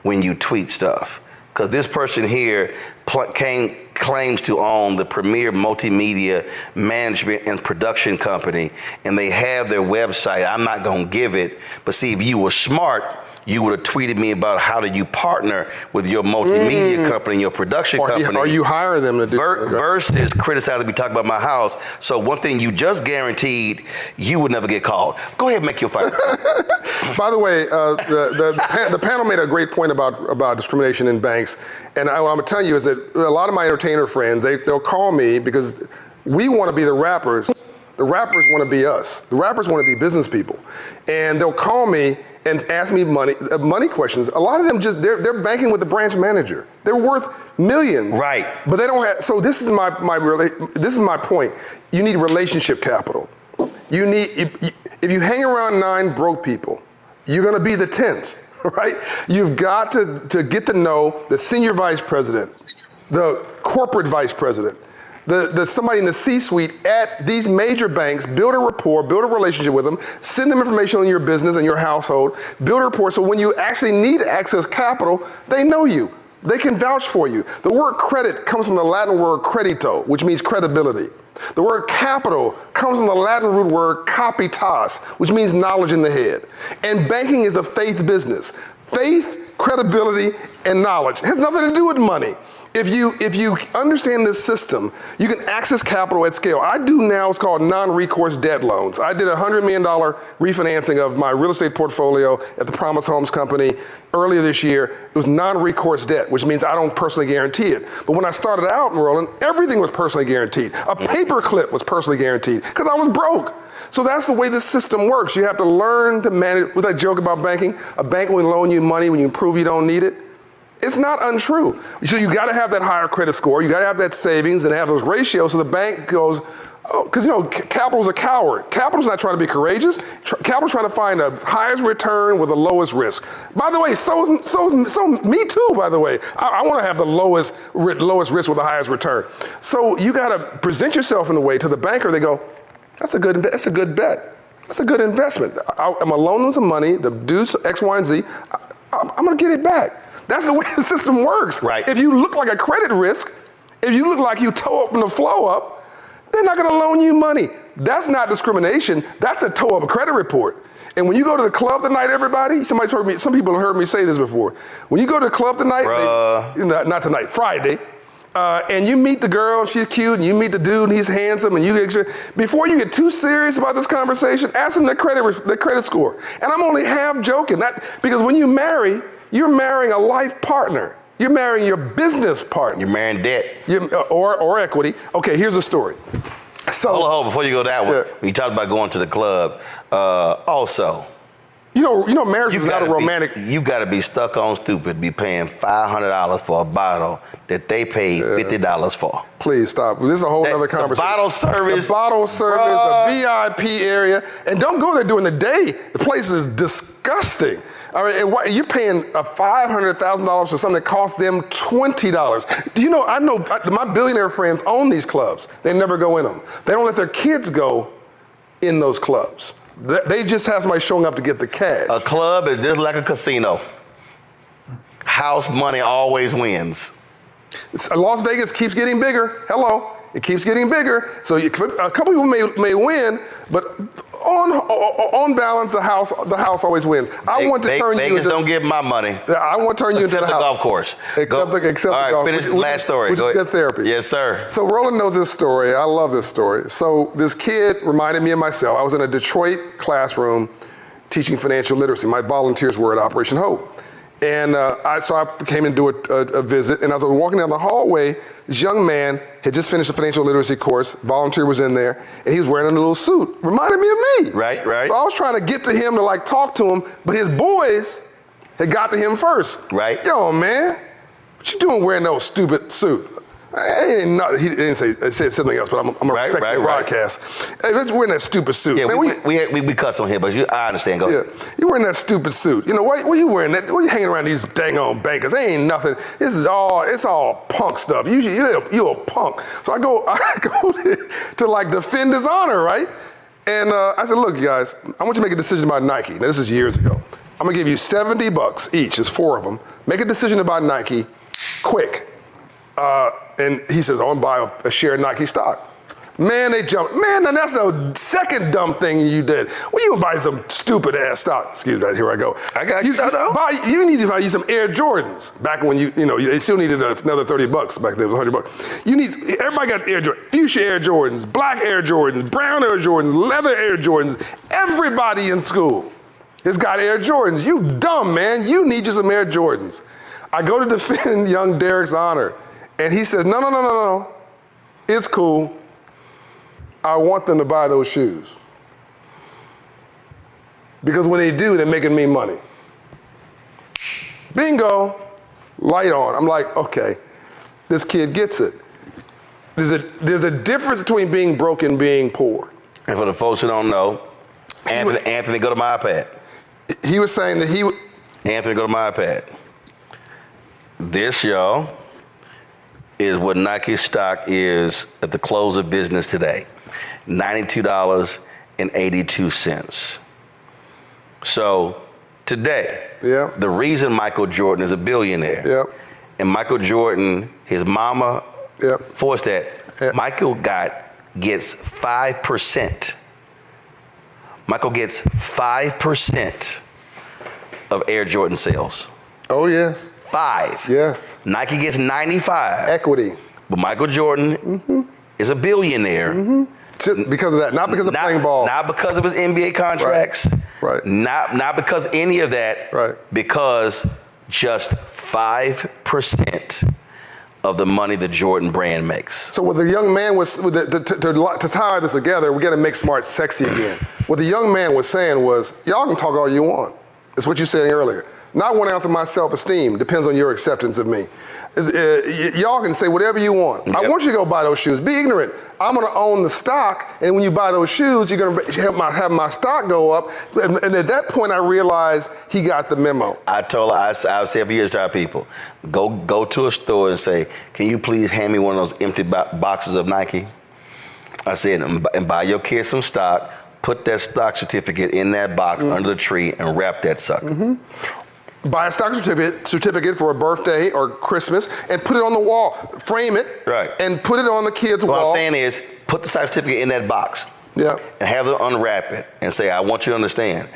when you tweet stuff. Because this person here claims to own the premier multimedia management and production company, and they have their website. I'm not going to give it, but see, if you were smart, you would have tweeted me about how do you partner with your multimedia company and your production company. Or you hire them to do versus criticizing me talking about my house. So one thing you just guaranteed, you would never get called. Go ahead and make your fight. By the way, the panel made a great point about discrimination in banks. And what I'm going to tell you is that a lot of my entertainer friends, they'll call me because we want to be the rappers. The rappers want to be us. The rappers want to be business people. And they'll call me and ask me money questions. A lot of them they're banking with the branch manager. They're worth millions. Right. But they don't have, so this is my point. You need relationship capital. You need, if you hang around 9 broke people, you're gonna be the 10th, right? You've got to get to know the senior vice president, the corporate vice president, somebody in the C-suite at these major banks, build a rapport, build a relationship with them, send them information on your business and your household, build a rapport so when you actually need to access capital, they know you. They can vouch for you. The word credit comes from the Latin word credito, which means credibility. The word capital comes from the Latin root word capitas, which means knowledge in the head. And banking is a faith business. Faith, credibility, and knowledge. It has nothing to do with money. If you understand this system, you can access capital at scale. I do now what's called non-recourse debt loans. I did a $100 million refinancing of my real estate portfolio at the Promise Homes Company earlier this year. It was non-recourse debt, which means I don't personally guarantee it. But when I started out, Roland, everything was personally guaranteed. A paper clip was personally guaranteed because I was broke. So that's the way this system works. You have to learn to manage. With that joke about banking, a bank will loan you money when you prove you don't need it. It's not untrue. So you got to have that higher credit score. You got to have that savings and have those ratios so the bank goes, oh, because capital's a coward. Capital's not trying to be courageous. Capital's trying to find the highest return with the lowest risk. By the way, so me too, by the way. I want to have the lowest risk with the highest return. So you got to present yourself in a way to the banker. They go, that's a good bet. That's a good investment. I'm going to loan them some money to do X, Y, and Z. I'm going to get it back. That's the way the system works. Right. If you look like a credit risk, if you look like you toe up from the flow up, they're not going to loan you money. That's not discrimination. That's a toe up a credit report. And when you go to the club tonight, everybody, some people have heard me say this before. When you go to the club tonight, not tonight, Friday, and you meet the girl, and she's cute, and you meet the dude, and he's handsome, and before you get too serious about this conversation, ask them their credit score. And I'm only half joking, because when you marry, you're marrying a life partner. You're marrying your business partner. You're marrying debt. Or equity. Okay, here's a story. So, hold on, before you go that way, yeah. when you talked about going to the club, also, you know, marriage is not a romantic. You got to be stuck on stupid, be paying $500 for a bottle that they paid $50 for. Please stop. This is a whole other conversation. The bottle service. The bottle service, the VIP area. And don't go there during the day. The place is disgusting. All right, and you're paying $500,000 for something that costs them $20. Do you know, my billionaire friends own these clubs. They never go in them. They don't let their kids go in those clubs. They just have somebody showing up to get the cash. A club is just like a casino. House money always wins. Las Vegas keeps getting bigger. Hello. It keeps getting bigger. So a couple people may win, but on balance, the house always wins. I want to turn you into. Vegas don't get my money. I want to turn you into the house. Golf course. Except the golf. All right, finish the last story. Which is good therapy. Yes, sir. So Roland knows this story. I love this story. So this kid reminded me of myself. I was in a Detroit classroom teaching financial literacy. My volunteers were at Operation Hope. And so I came and do a visit, and as I was walking down the hallway, this young man had just finished a financial literacy course, volunteer was in there, and he was wearing a little suit, reminded me of me. Right. So I was trying to get to him to talk to him, but his boys had got to him first. Right. Yo, man, what you doing wearing no stupid suit? He didn't say, it said something else, but I'm gonna respect the broadcast. Hey, let's wear that stupid suit. Yeah, man, we cut some here, but I understand. Go ahead. Yeah, you wearing that stupid suit. You know, why you wearing that? Why you hanging around these dang on bankers? They ain't nothing. It's all punk stuff. Usually you're a punk. So I go to defend his honor, right? And I said, look, you guys, I want you to make a decision about Nike. Now, this is years ago. I'm gonna give you $70 each. There's 4 of them. Make a decision about Nike, quick. And he says, I want to buy a share of Nike stock. Man, they jumped. Man, then that's the second dumb thing you did. Well, you gonna buy some stupid ass stock. Excuse me, here I go. I got you. You need to buy you some Air Jordans. Back when they still needed another $30 back then. It was $100. Everybody got Air Jordans. Fuchsia Air Jordans, black Air Jordans, brown Air Jordans, leather Air Jordans. Everybody in school has got Air Jordans. You dumb, man. You need you some Air Jordans. I go to defend young Derek's honor. And he says, no. It's cool. I want them to buy those shoes. Because when they do, they're making me money. Bingo, light on. I'm like, okay, this kid gets it. There's a difference between being broke and being poor. And for the folks who don't know, Anthony, go to my iPad. He was saying that Anthony, go to my iPad. This, y'all, is what Nike stock is at the close of business today, $92.82. So today, the reason Michael Jordan is a billionaire, and Michael Jordan, his mama forced that, Michael gets 5%. Michael gets 5% of Air Jordan sales. Oh, yes. 5. Yes. Nike gets 95. Equity. But Michael Jordan is a billionaire. Because of that, not because of playing ball. Not because of his NBA contracts. Right. Not because any of that. Right. Because just 5% of the money the Jordan brand makes. So what the young man was, to tie this together, we got to make smart sexy again. What the young man was saying was, y'all can talk all you want. It's what you said earlier. Not 1 ounce of my self-esteem depends on your acceptance of me. Y'all can say whatever you want. Yep. I want you to go buy those shoes. Be ignorant. I'm going to own the stock, and when you buy those shoes, you're going to have my stock go up. And at that point, I realized he got the memo. I've said for years to our people, go to a store and say, can you please hand me one of those empty boxes of Nike? I said, and buy your kids some stock, put that stock certificate in that box under the tree, and wrap that sucker. Buy a stock certificate for a birthday or Christmas and put it on the wall. Frame it and put it on the kid's wall. What I'm saying is put the stock certificate in that box and have them unwrap it and say, I want you to understand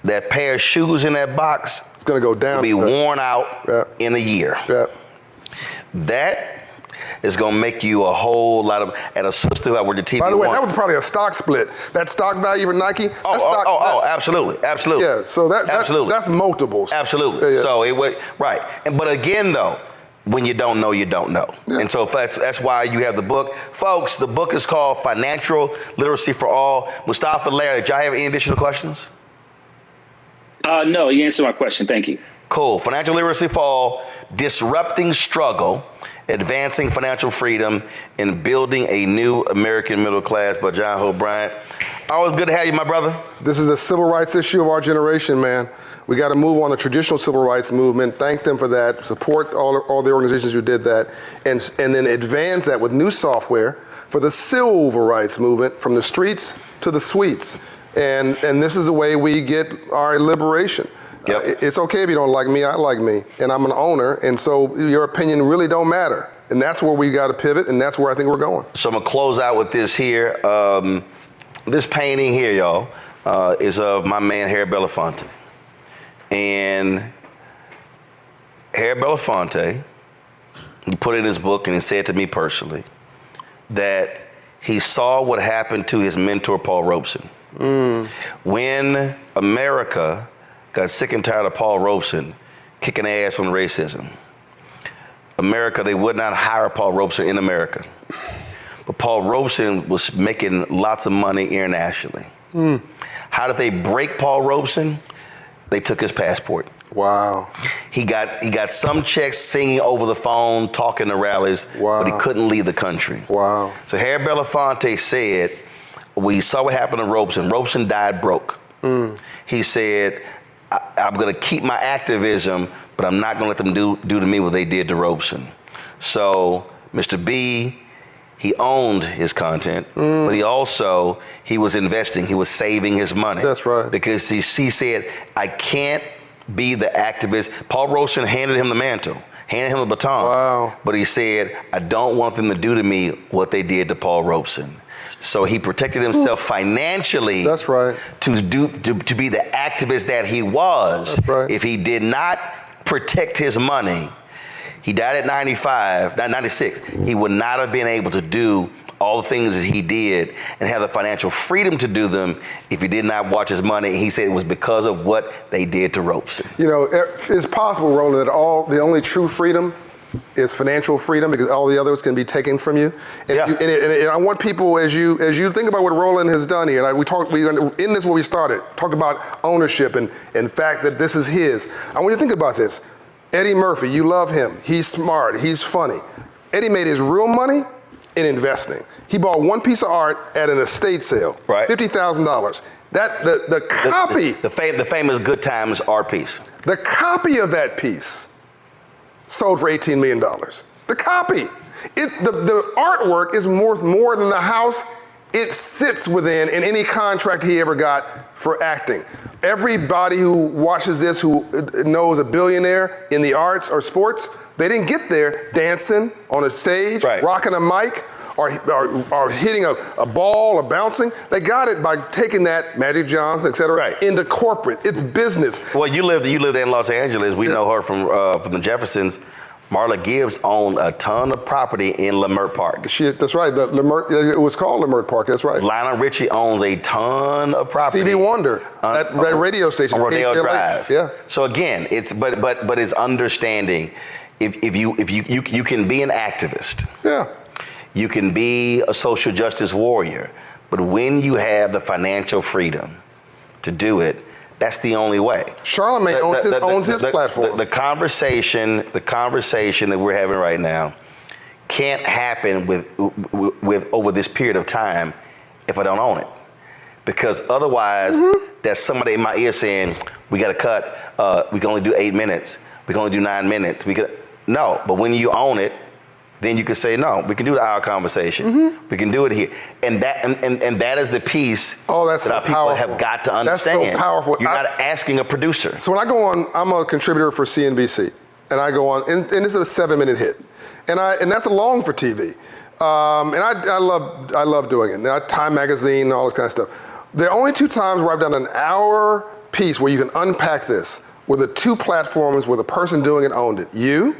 that pair of shoes in that box it's going to go down. Will be worn out in a year. That It's going to make you a whole lot of, at a sister who with the TV. By the way, that was probably a stock split. That stock value for Nike. Absolutely, absolutely. Yeah, so that's multiples. Absolutely. Yeah. So it would, right. But again, though, when you don't know, you don't know. Yeah. And so that's why you have the book. Folks, the book is called Financial Literacy for All. Mustafa, Larry, did y'all have any additional questions? No, you answered my question. Thank you. Cool. Financial Literacy for All, Disrupting Struggle, Advancing Financial Freedom, and Building a New American Middle Class by John Hope Bryant. Always good to have you, my brother. This is a civil rights issue of our generation, man. We got to move on the traditional civil rights movement. Thank them for that. Support all the organizations who did that. And then advance that with new software for the civil rights movement from the streets to the suites. And this is the way we get our liberation. Yep. It's okay if you don't like me, I like me. And I'm an owner. And so your opinion really don't matter. And that's where we got to pivot. And that's where I think we're going. So I'm going to close out with this here. This painting here, y'all, is of my man, Harry Belafonte. And Harry Belafonte, he put in his book and he said to me personally that he saw what happened to his mentor, Paul Robeson. When America got sick and tired of Paul Robeson kicking ass on racism, America, they would not hire Paul Robeson in America. But Paul Robeson was making lots of money internationally. How did they break Paul Robeson? They took his passport. Wow. He got some checks singing over the phone, talking to rallies, wow. But he couldn't leave the country. Wow. So Harry Belafonte said, we saw what happened to Robeson. Robeson died broke. He said, I'm going to keep my activism, but I'm not going to let them do to me what they did to Robeson. So Mr. B, he owned his content, but he was investing. He was saving his money. That's right. Because he said, I can't be the activist. Paul Robeson handed him the mantle, handed him the baton. Wow. But he said, I don't want them to do to me what they did to Paul Robeson. So he protected himself financially. That's right. To be the activist that he was. That's right. If he did not protect his money, he died at 96. He would not have been able to do all the things that he did and have the financial freedom to do them if he did not watch his money. He said it was because of what they did to Robeson. You know, it's possible, Roland, that the only true freedom is financial freedom, because all the others can be taken from you. And, and I want people, as you think about what Roland has done here, and we in this where we started, talked about ownership and fact that this is his. I want you to think about this. Eddie Murphy, you love him. He's smart. He's funny. Eddie made his real money in investing. He bought one piece of art at an estate sale, right? $50,000. That the copy, the famous Good Times art piece. The copy of that piece sold for $18 million. The copy, the artwork is worth more than the house it sits within in any contract he ever got for acting. Everybody who watches this who knows a billionaire in the arts or sports, they didn't get there dancing on a stage, right, rocking a mic, or hitting a ball or bouncing. They got it by taking that, Magic Johnson, et cetera, right, into corporate. It's business. Well, you lived in Los Angeles. We know her from the Jeffersons. Marla Gibbs owned a ton of property in Leimert Park. That's right. It was called Leimert Park. That's right. Lionel Richie owns a ton of property. Stevie Wonder at that radio station on Rodeo Drive. Yeah. So again, it's but it's understanding. If you can be an activist. Yeah. You can be a social justice warrior, but when you have the financial freedom to do it, that's the only way. Charlemagne owns his platform. The conversation that we're having right now can't happen with over this period of time if I don't own it, because otherwise, there's somebody in my ear saying we got to cut. We can only do 8 minutes. We can only do 9 minutes. No, but when you own it, then you can say, no, we can do the hour conversation. We can do it here. And that is the piece that our people have got to understand. That's so powerful. You're not asking a producer. So when I go on, I'm a contributor for CNBC, and I go on, and it's a 7-minute hit. And that's long for TV. And I love doing it. Now, Time Magazine and all this kind of stuff. There are only 2 times where I've done an hour piece where you can unpack this, where the 2 platforms where the person doing it owned it. You,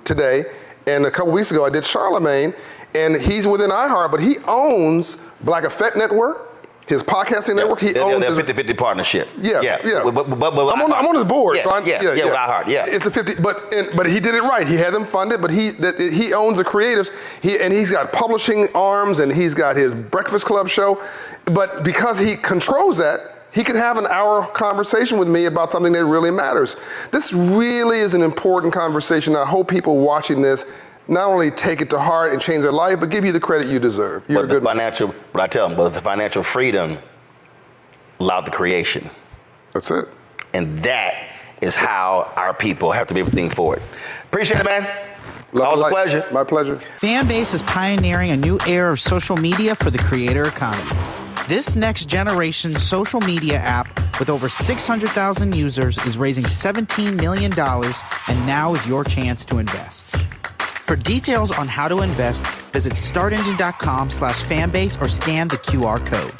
today, And a couple weeks ago, I did Charlemagne, and he's within iHeart, but he owns Black Effect Network, his podcasting network. He owns a 50-50 partnership. Yeah. But I'm on his board. Yeah, So with iHeart. Yeah, it's a 50. But he did it right. He had them funded, but he owns the creatives. He's got publishing arms, and he's got his Breakfast Club show. But because he controls that, he can have an hour conversation with me about something that really matters. This really is an important conversation. I hope people watching this not only take it to heart and change their life, but give you the credit you deserve. You're a good man. But I tell them, but the financial freedom allowed the creation. That's it. And that is how our people have to be able to think forward. Appreciate it, man. Love Always a pleasure. My pleasure. Fanbase is pioneering a new era of social media for the creator economy. This next generation social media app with over 600,000 users is raising $17 million, and now is your chance to invest. For details on how to invest, visit startengine.com/fanbase or scan the QR code.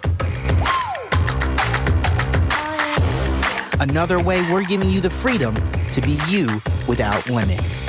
Another way we're giving you the freedom to be you without limits.